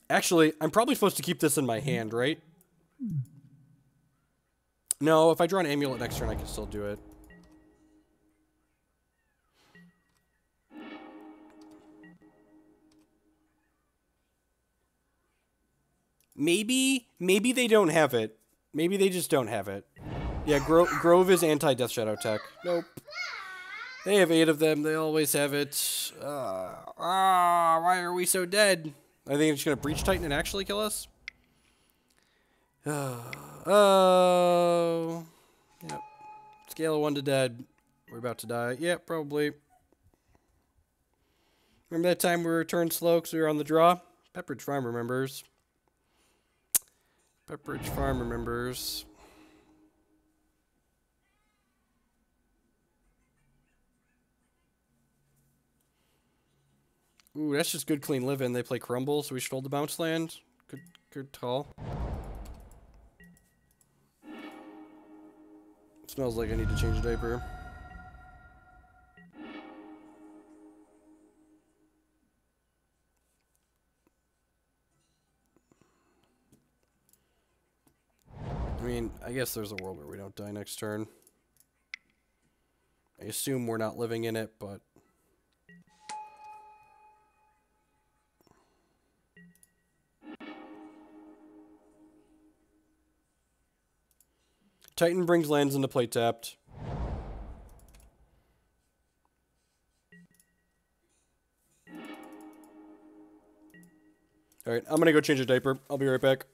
Actually, I'm probably supposed to keep this in my hand, right? No, if I draw an Amulet next turn, I can still do it. Maybe they don't have it. Maybe they just don't have it. Yeah, Grove is anti-Death Shadow tech. Nope. They have 8 of them. They always have it. Why are we so dead? I think it's going to Breach Titan and actually kill us. Oh. Yep. Scale of 1 to dead. We're about to die. Yep, probably. Remember that time we were turned slow because we were on the draw? Pepperidge Farm remembers. Pepperidge Farm remembers. Ooh, that's just good, clean living. They play Crumble, so we should hold the bounce land. Good call. It smells like I need to change a diaper. I mean, I guess there's a world where we don't die next turn. I assume we're not living in it, but... Titan brings lands into play tapped. Alright, I'm gonna go change a diaper. I'll be right back.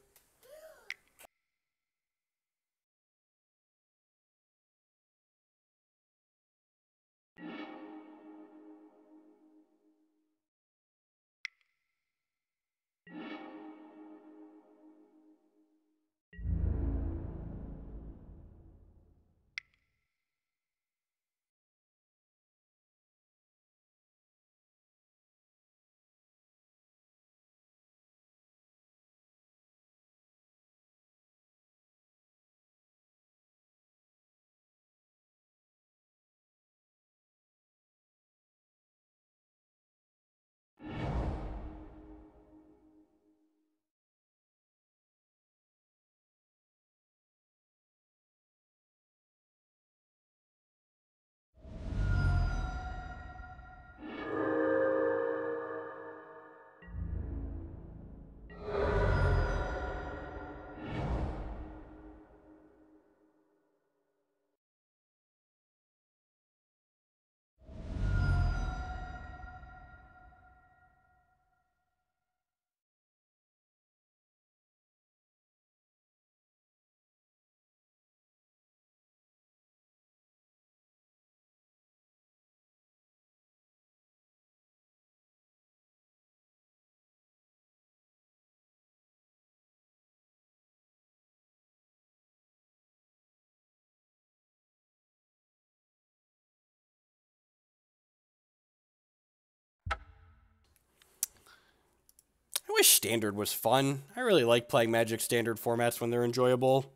I wish Standard was fun. I really like playing Magic Standard formats when they're enjoyable.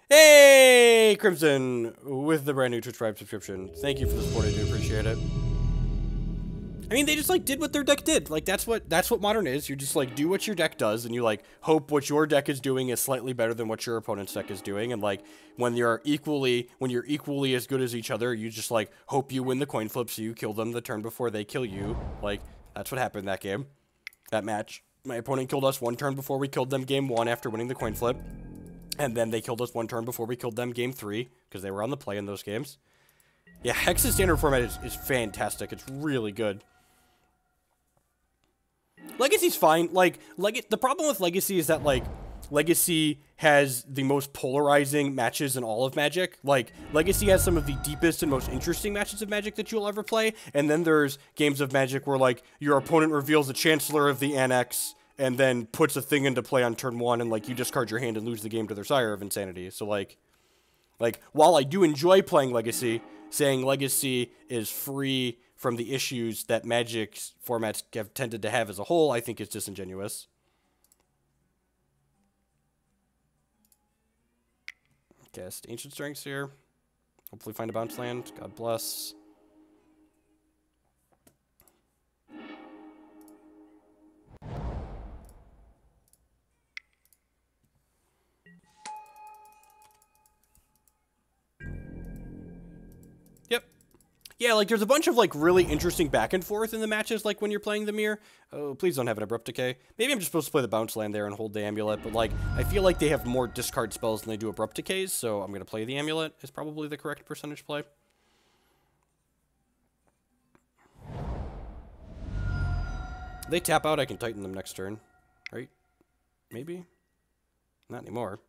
Hey, Crimson, with the brand new Twitch Prime subscription. Thank you for the support. I do appreciate it. I mean, they just, like, did what their deck did. Like, that's what Modern is. You just, like, do what your deck does, and you, like, hope what your deck is doing is slightly better than what your opponent's deck is doing, and, like, when you're equally as good as each other, you just, like, hope you win the coin flip so you kill them the turn before they kill you. Like, that's what happened in that game. That match. My opponent killed us one turn before we killed them game 1 after winning the coin flip, and then they killed us one turn before we killed them game 3, because they were on the play in those games. Yeah, Hex's standard format is fantastic. It's really good. Legacy's fine. Like, the problem with Legacy is that, like, Legacy has the most polarizing matches in all of Magic. Like, Legacy has some of the deepest and most interesting matches of Magic that you'll ever play, and then there's games of Magic where, like, your opponent reveals the Chancellor of the Annex and then puts a thing into play on turn 1, and, like, you discard your hand and lose the game to their Sire of Insanity. So, like, while I do enjoy playing Legacy, saying Legacy is free from the issues that Magic's formats have tended to have as a whole, I think is disingenuous. Cast Ancient Strengths here. Hopefully find a bounce land. God bless. Yep. Yeah, like, there's a bunch of, like, really interesting back and forth in the matches, like, when you're playing the Mirror. Oh, please don't have an Abrupt Decay. Maybe I'm just supposed to play the bounce land there and hold the Amulet, but, like, I feel like they have more discard spells than they do Abrupt Decays, so I'm going to play the Amulet is probably the correct percentage play. If they tap out, I can Titan them next turn, right? Maybe? Not anymore.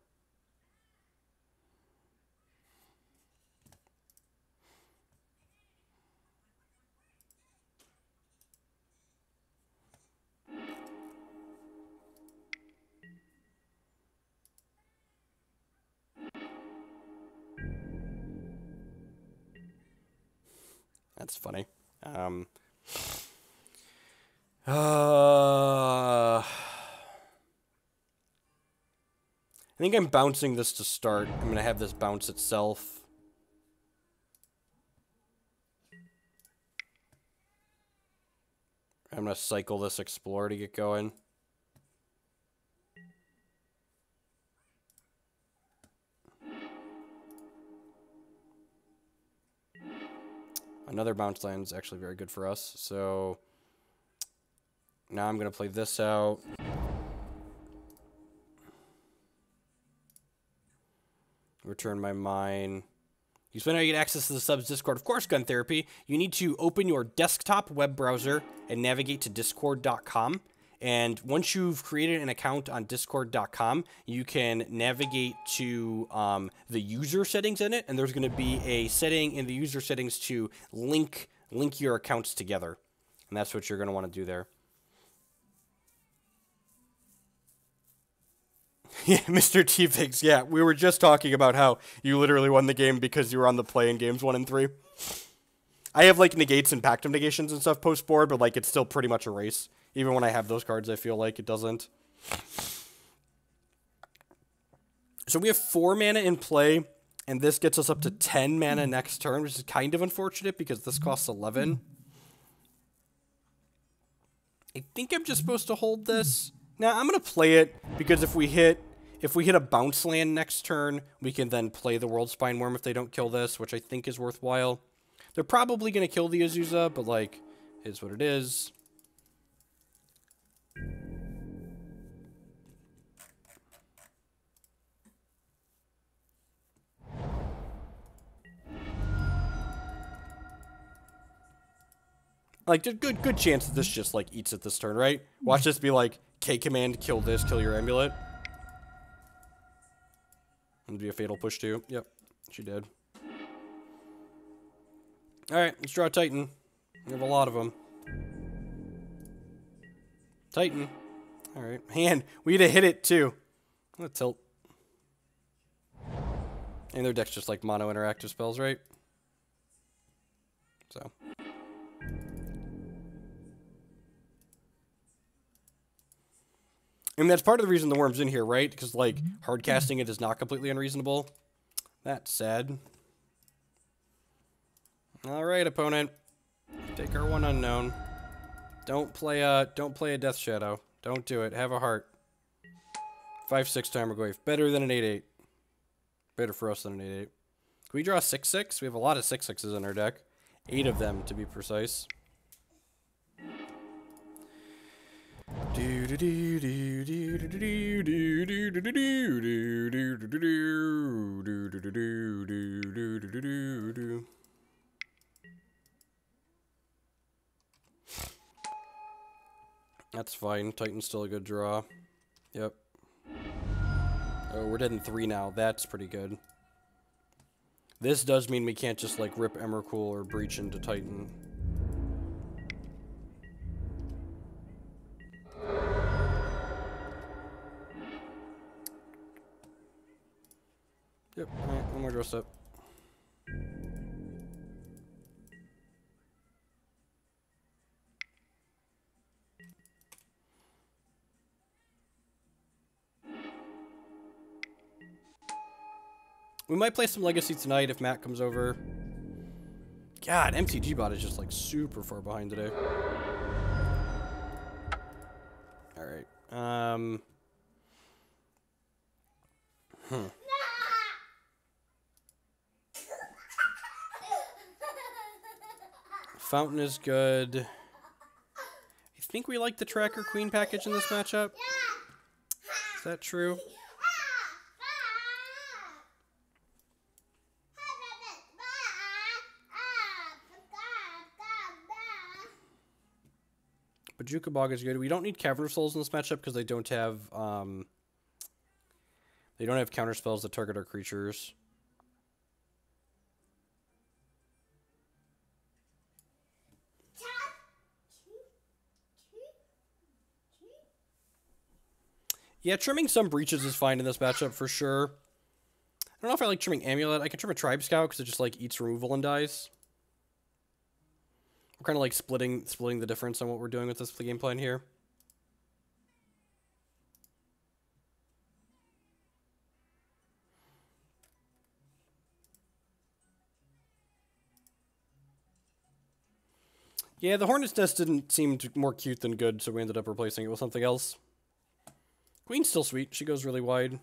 That's funny. I think I'm bouncing this to start. I'm going to have this bounce itself. I'm going to cycle this Explore to get going. Another bounce land is actually very good for us. So now I'm going to play this out. Return my mine. You spend how you get access to the subs Discord. Of course, Gun Therapy. You need to open your desktop web browser and navigate to discord.com. And once you've created an account on discord.com, you can navigate to the user settings in it, and there's going to be a setting in the user settings to link your accounts together. And that's what you're going to want to do there. Yeah, Mr. T-Figs, yeah, we were just talking about how you literally won the game because you were on the play in games 1 and 3. I have, like, negates and Pact of Negations and stuff post-board, but, like, it's still pretty much a race. Even when I have those cards, I feel like it doesn't. So we have 4 mana in play, and this gets us up to 10 mana next turn, which is kind of unfortunate because this costs 11. I think I'm just supposed to hold this. Now, I'm going to play it because if we hit a bounce land next turn, we can then play the Worldspine Wurm if they don't kill this, which I think is worthwhile. They're probably going to kill the Azusa, but, like, it is what it is. Like, good chance that this just, like, eats it this turn, right? Watch this be like, K command, kill this, kill your Amulet. And be a fatal push too. Yep, she did. Alright, let's draw a Titan. We have a lot of them. Titan. Alright, man, we need to hit it too. I'm gonna tilt. And their deck's just like mono interactive spells, right? So. And that's part of the reason the Worm's in here, right? Because, like, hard casting it is not completely unreasonable. That's sad. Alright, opponent. Take our 1 unknown. Don't play a Death Shadow. Don't do it. Have a heart. 5/6 Tarmogoyf. Better than an 8/8. Better for us than an 8/8. Can we draw a 6/6? We have a lot of 6/6s in our deck. 8 of them, to be precise. That's fine. Titan's still a good draw. Yep. Oh, we're dead in 3 now. That's pretty good. This does mean we can't just, like, rip Emrakul or Breach into Titan. Yep, alright, one more draw step. We might play some Legacy tonight if Matt comes over. God, MTG bot is just like super far behind today. Alright. Fountain is good. I think we like the Tracker Queen package in this matchup. Is that true? Bojuka Bog is good. We don't need Cavern of Souls in this matchup because they don't have counter spells that target our creatures. Yeah, trimming some breaches is fine in this matchup for sure. I don't know if I like trimming Amulet. I can trim a Tribe Scout because it just like eats removal and dies. We're kind of like splitting the difference on what we're doing with this game plan here. Yeah, the Hornet's Nest didn't seem more cute than good, so we ended up replacing it with something else. Queen's still sweet. She goes really wide.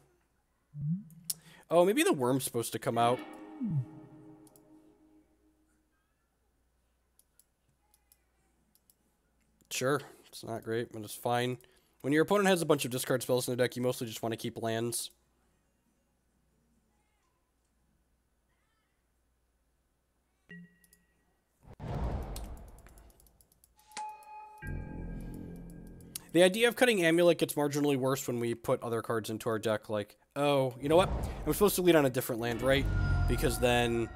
Oh, maybe the Worm's supposed to come out. Sure. It's not great, but it's fine. When your opponent has a bunch of discard spells in their deck, you mostly just want to keep lands. The idea of cutting Amulet gets marginally worse when we put other cards into our deck, like, oh, you know what? I'm supposed to lead on a different land, right? Because then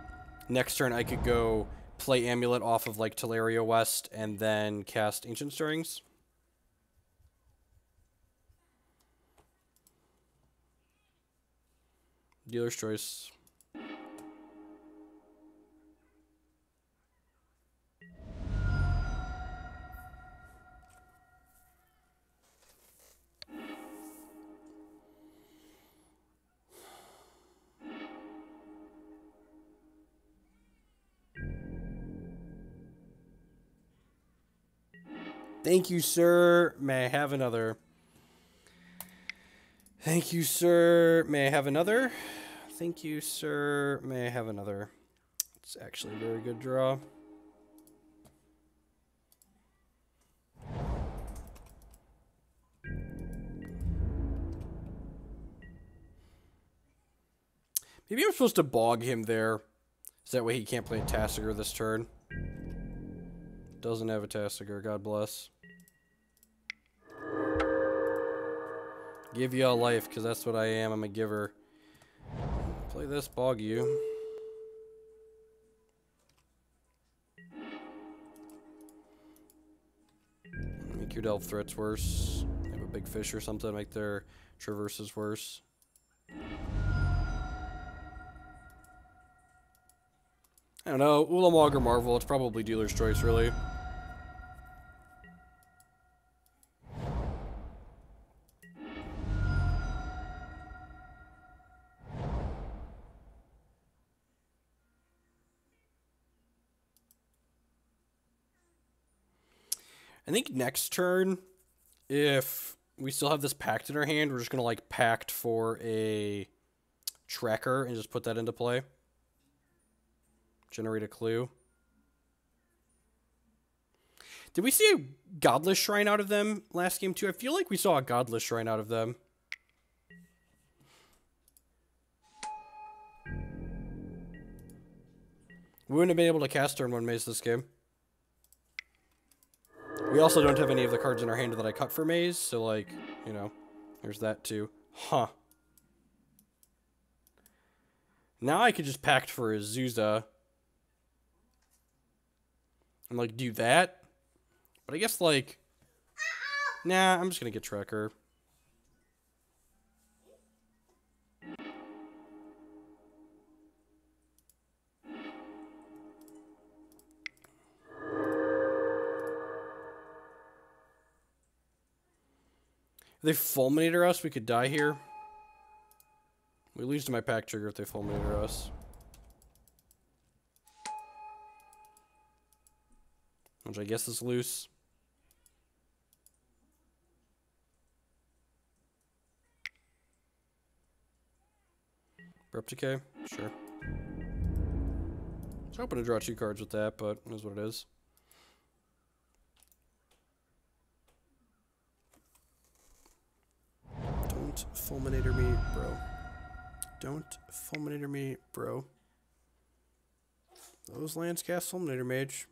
next turn I could go play Amulet off of, like, Tolaria West and then cast Ancient Stirrings. Dealer's choice. Thank you, sir. May I have another? Thank you, sir. May I have another? Thank you, sir. May I have another? It's actually a very good draw. Maybe I'm supposed to bog him there. So that way he can't play a Tasigur this turn. Doesn't have a Tasigur, God bless. Give you a life, because that's what I am. I'm a giver. Play this, bog you. Make your delve threats worse. Have a big fish or something, make their traverses worse. I don't know, Ulamog or Marvel, it's probably dealer's choice, really. I think next turn, if we still have this Pact in our hand, we're just going to, like, Pact for a Tracker and just put that into play. Generate a clue. Did we see a Godless Shrine out of them last game, too? I feel like we saw a Godless Shrine out of them. We wouldn't have been able to cast turn 1 Maze this game. We also don't have any of the cards in our hand that I cut for Maze, so, like, you know, there's that, too. Huh. Now I could just Pact for Azusa. And, like, do that. But I guess, like... Nah, I'm just gonna get Tracker. If they Fulminator us, we could die here. We lose to my Pact trigger if they Fulminator us. Which I guess is loose. Abrupt Decay? Sure. I was hoping to draw 2 cards with that, but it is what it is. Don't Fulminator me, bro. Don't Fulminator me, bro. Those lands cast Fulminator Mage.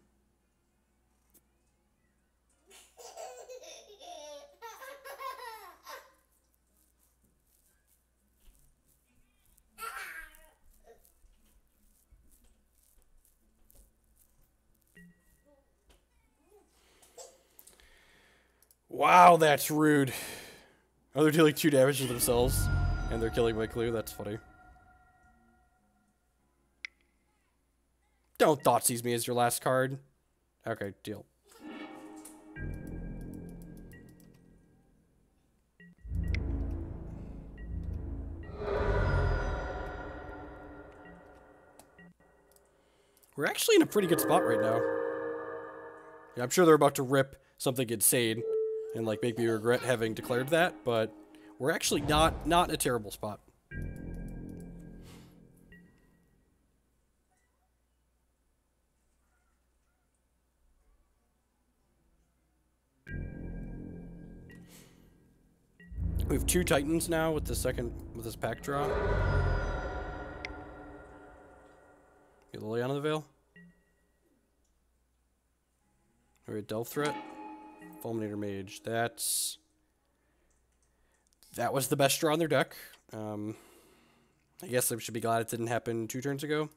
Wow, that's rude. Oh, they're dealing 2 damage to themselves, and they're killing my clue. That's funny. Don't Thoughtseize me as your last card. Okay, deal. We're actually in a pretty good spot right now. Yeah, I'm sure they're about to rip something insane and, like, make me regret having declared that, but we're actually not in a terrible spot. We have 2 Titans now with this Pact draw. Get Liliana of the Veil. Alright, Delve Threat. Fulminator Mage. That was the best draw on their deck. I guess I should be glad it didn't happen 2 turns ago.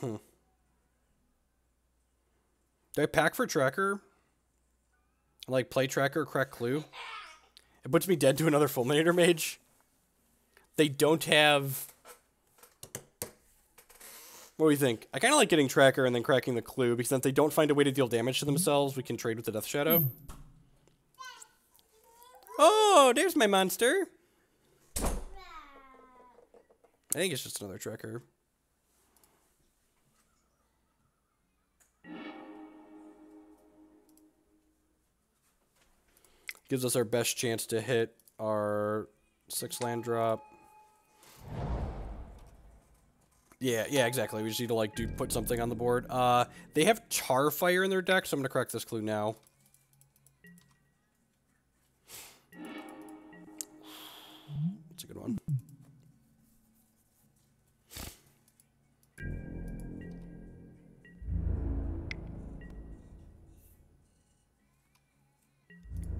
Do I pack for Tracker? Like, play Tracker, crack Clue? It puts me dead to another Fulminator Mage. They don't have... What do you think? I kind of like getting Tracker and then cracking the Clue, because then if they don't find a way to deal damage to themselves, we can trade with the Death Shadow. Oh, there's my monster. I think it's just another Tracker. Gives us our best chance to hit our 6 land drop. Yeah, exactly. We just need to, like, put something on the board. They have Charfire in their deck, so I'm gonna crack this Clue now. That's a good one.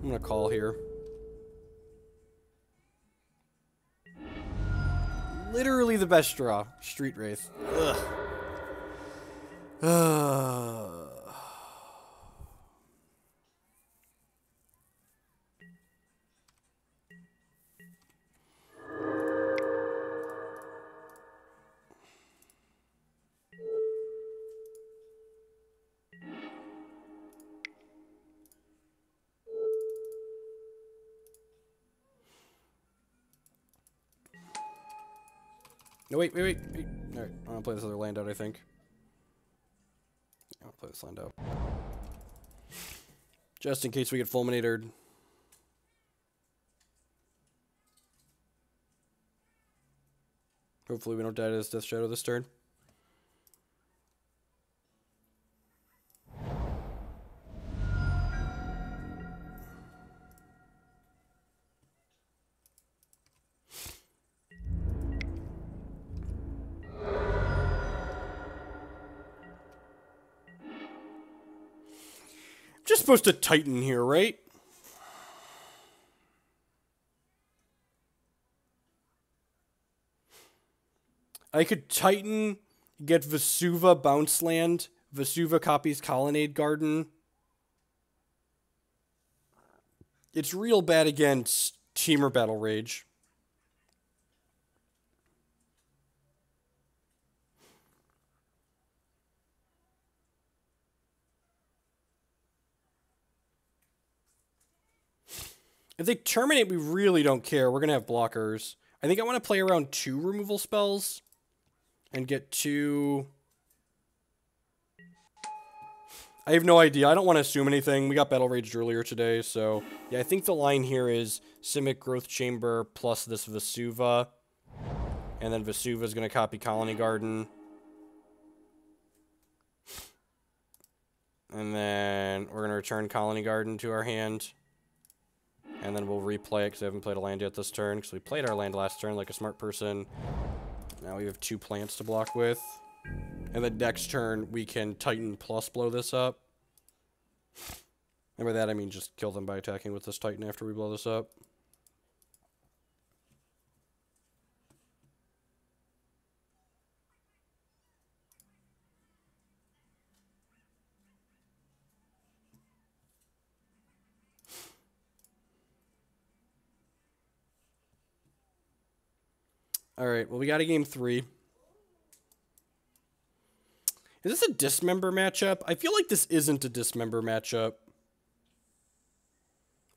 I'm gonna call here. Literally the best draw. Street Wraith. Ugh. No, wait. Alright, I'm gonna play this other land out, I think. I'll play this land out. Just in case we get fulminated. Hopefully we don't die to this Death Shadow this turn. Just supposed to Titan here, right? I could Titan, get Vesuva bounce land. Vesuva copies Khalni Garden. It's real bad against Teamer Battle Rage. If they terminate, we really don't care. We're going to have blockers. I think I want to play around 2 removal spells. And get 2... I have no idea. I don't want to assume anything. We got Battle Raged earlier today, so... Yeah, I think the line here is Simic, Growth Chamber, plus this Vesuva. And then Vesuva's going to copy Khalni Garden. And then we're going to return Khalni Garden to our hand. And then we'll replay it because I haven't played a land yet this turn. Because we played our land last turn like a smart person. Now we have 2 plants to block with. And then next turn we can Titan plus blow this up. And by that I mean just kill them by attacking with this Titan after we blow this up. Alright, well we got a game 3. Is this a Dismember matchup? I feel like this isn't a Dismember matchup.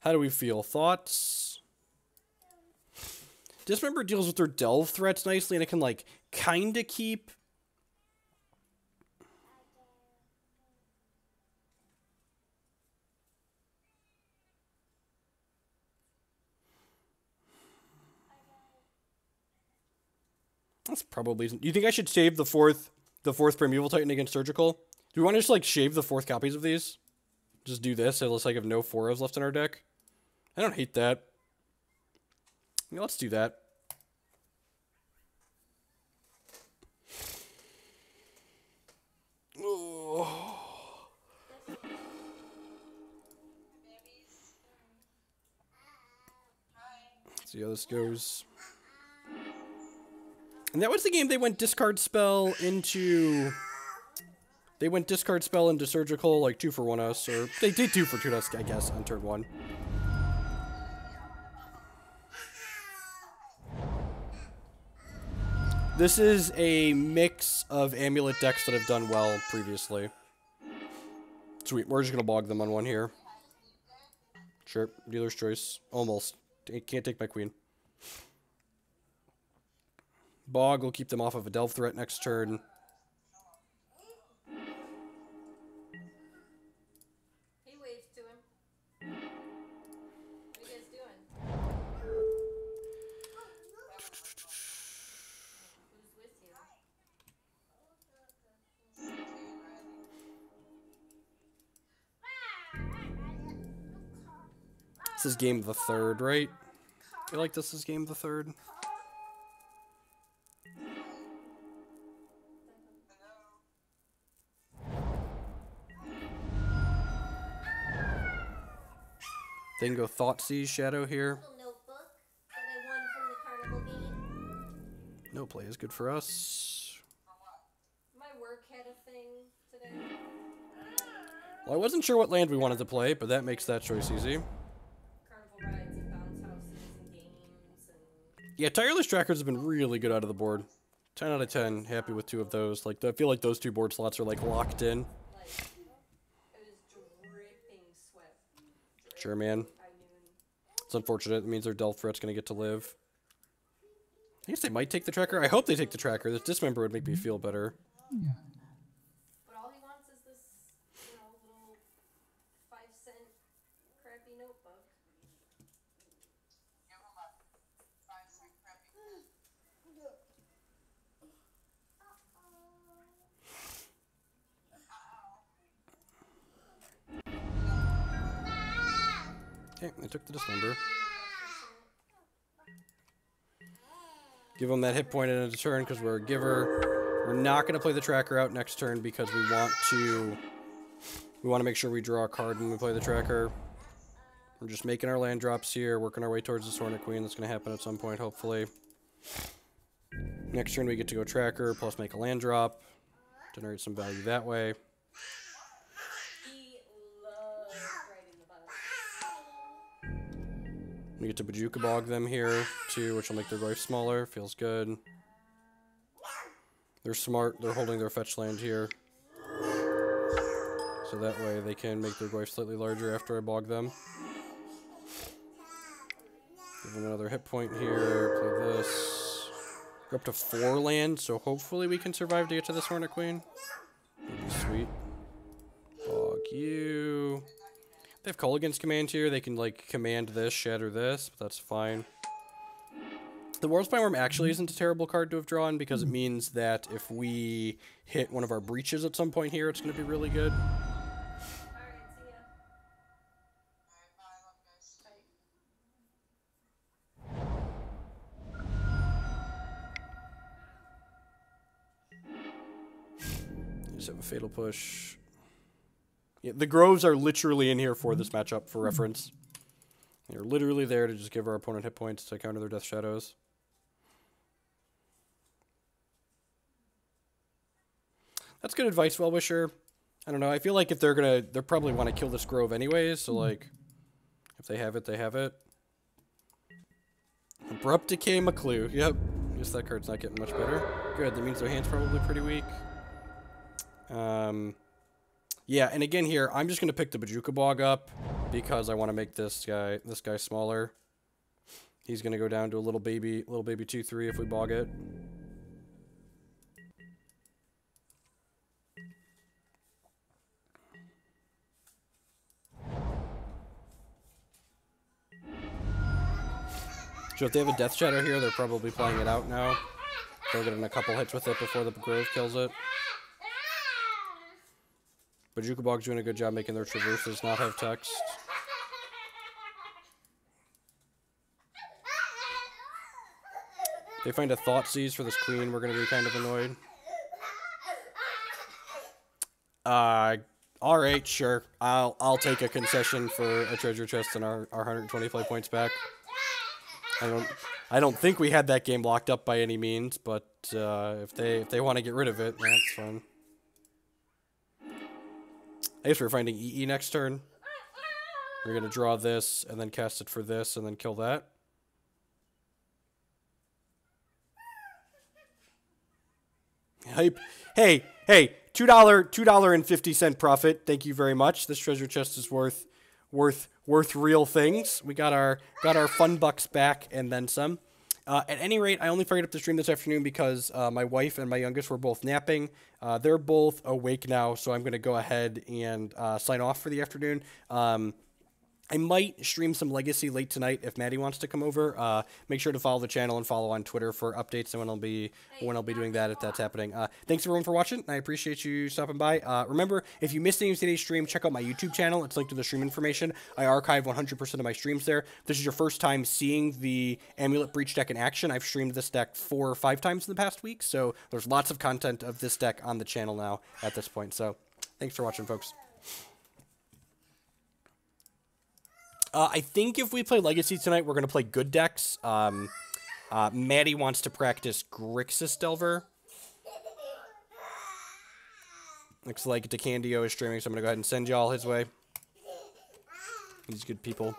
How do we feel? Thoughts? Dismember deals with their delve threats nicely, and it can, like, kinda keep... That's probably... Do you think I should save the fourth Primeval Titan against Surgical? Do we want to just, like, shave the 4th copies of these? Just do this, so it looks like I have no 4s left in our deck? I don't hate that. Yeah, let's do that. Oh. Let's see how this goes. And that was the game they went discard spell into... They went discard spell into Surgical, like 2 for 1 us, or they did 2 for 2 us, I guess, on turn 1. This is a mix of Amulet decks that have done well previously. Sweet, we're just gonna bog them on 1 here. Sure, dealer's choice. Almost. Can't take my queen. Bog will keep them off of a delve threat next turn. He waves to him. What are you guys doing? Who's with you? This is game of the 3rd, right? I feel like this is game of the 3rd. They can go Thoughtseize Shadow here. Notebook that I won from the carnival game. No play is good for us. My work had a thing today. Well, I wasn't sure what land we wanted to play, but that makes that choice easy. Carnival rides and bounce houses and games and... Yeah, Tireless Trackers have been really good out of the board. 10 out of 10. Happy with 2 of those. Like, I feel like those 2 board slots are, like, locked in. Like, it was dripping sweat. Sure, man. It's unfortunate. It means their Delph threat's gonna get to live. I guess they might take the tracker. I hope they take the tracker. This Dismember would make me feel better. But all he wants is this, you know, little 5-cent crappy notebook. Give him a 5-cent crappy Okay, I took the Dismember. Give him that hit point in a turn because we're a giver. We're not going to play the tracker out next turn because we want to make sure we draw a card when we play the tracker. We're just making our land drops here, working our way towards this Hornet Queen. That's going to happen at some point, hopefully. Next turn we get to go tracker, plus make a land drop. Generate some value that way. He loves riding the bus. We get to Bojuka Bog them here, too, which will make their life smaller. Feels good. They're smart. They're holding their fetch land here. So that way they can make their life slightly larger after I bog them. Give them another hit point here. Play this. We're up to 4 land, so hopefully we can survive to get to this Hornet Queen. That'd be sweet. Bog you. They have Culligan's command here. They can, like, command this, shatter this, but that's fine. The Worldspine Wurm actually isn't a terrible card to have drawn because it means that if we hit one of our breaches at some point here, it's going to be really good. Alright, see ya. Alright, bye, love guys. Just have a Fatal Push. Yeah, the Groves are literally in here for this matchup, for reference. They're literally there to just give our opponent hit points to counter their Death Shadows. That's good advice, Well-Wisher. I don't know, I feel like if they'll probably want to kill this Grove anyways, so like, if they have it, they have it. Abrupt Decay McClue, yep. Guess that card's not getting much better. Good, that means their hand's probably pretty weak. Yeah, and again here, I'm just going to pick the Bojuka Bog up because I want to make this guy smaller. He's going to go down to a little baby 2/3 if we bog it. So if they have a Death Shadow here, they're probably playing it out now. They'll get in a couple hits with it before the Grove kills it. Bojuka Bog's doing a good job making their traverses not have text. They find a Thoughtseize for this Queen, we're going to be kind of annoyed. Alright, sure. I'll take a concession for a treasure chest and our 125 points back. I don't think we had that game locked up by any means, but if they want to get rid of it, that's fine. I guess we're finding EE next turn. We're going to draw this, and then cast it for this, and then kill that. Hype. Hey, $2.50 profit. Thank you very much. This treasure chest is worth real things. We got our fun bucks back and then some. At any rate, I only fired up the stream this afternoon because my wife and my youngest were both napping. They're both awake now, so I'm going to go ahead and sign off for the afternoon. I might stream some Legacy late tonight if Maddie wants to come over. Make sure to follow the channel and follow on Twitter for updates and when I'll be doing that if that's happening. Thanks everyone for watching. I appreciate you stopping by. Remember, if you missed any of today's stream, check out my YouTube channel. It's linked to the stream information. I archive 100% of my streams there. If this is your first time seeing the Amulet Breach deck in action, I've streamed this deck 4 or 5 times in the past week, so there's lots of content of this deck on the channel now at this point. So thanks for watching, folks. I think if we play Legacy tonight, we're going to play good decks. Maddie wants to practice Grixis Delver. Looks like DeCandio is streaming, so I'm going to go ahead and send y'all his way. These good people.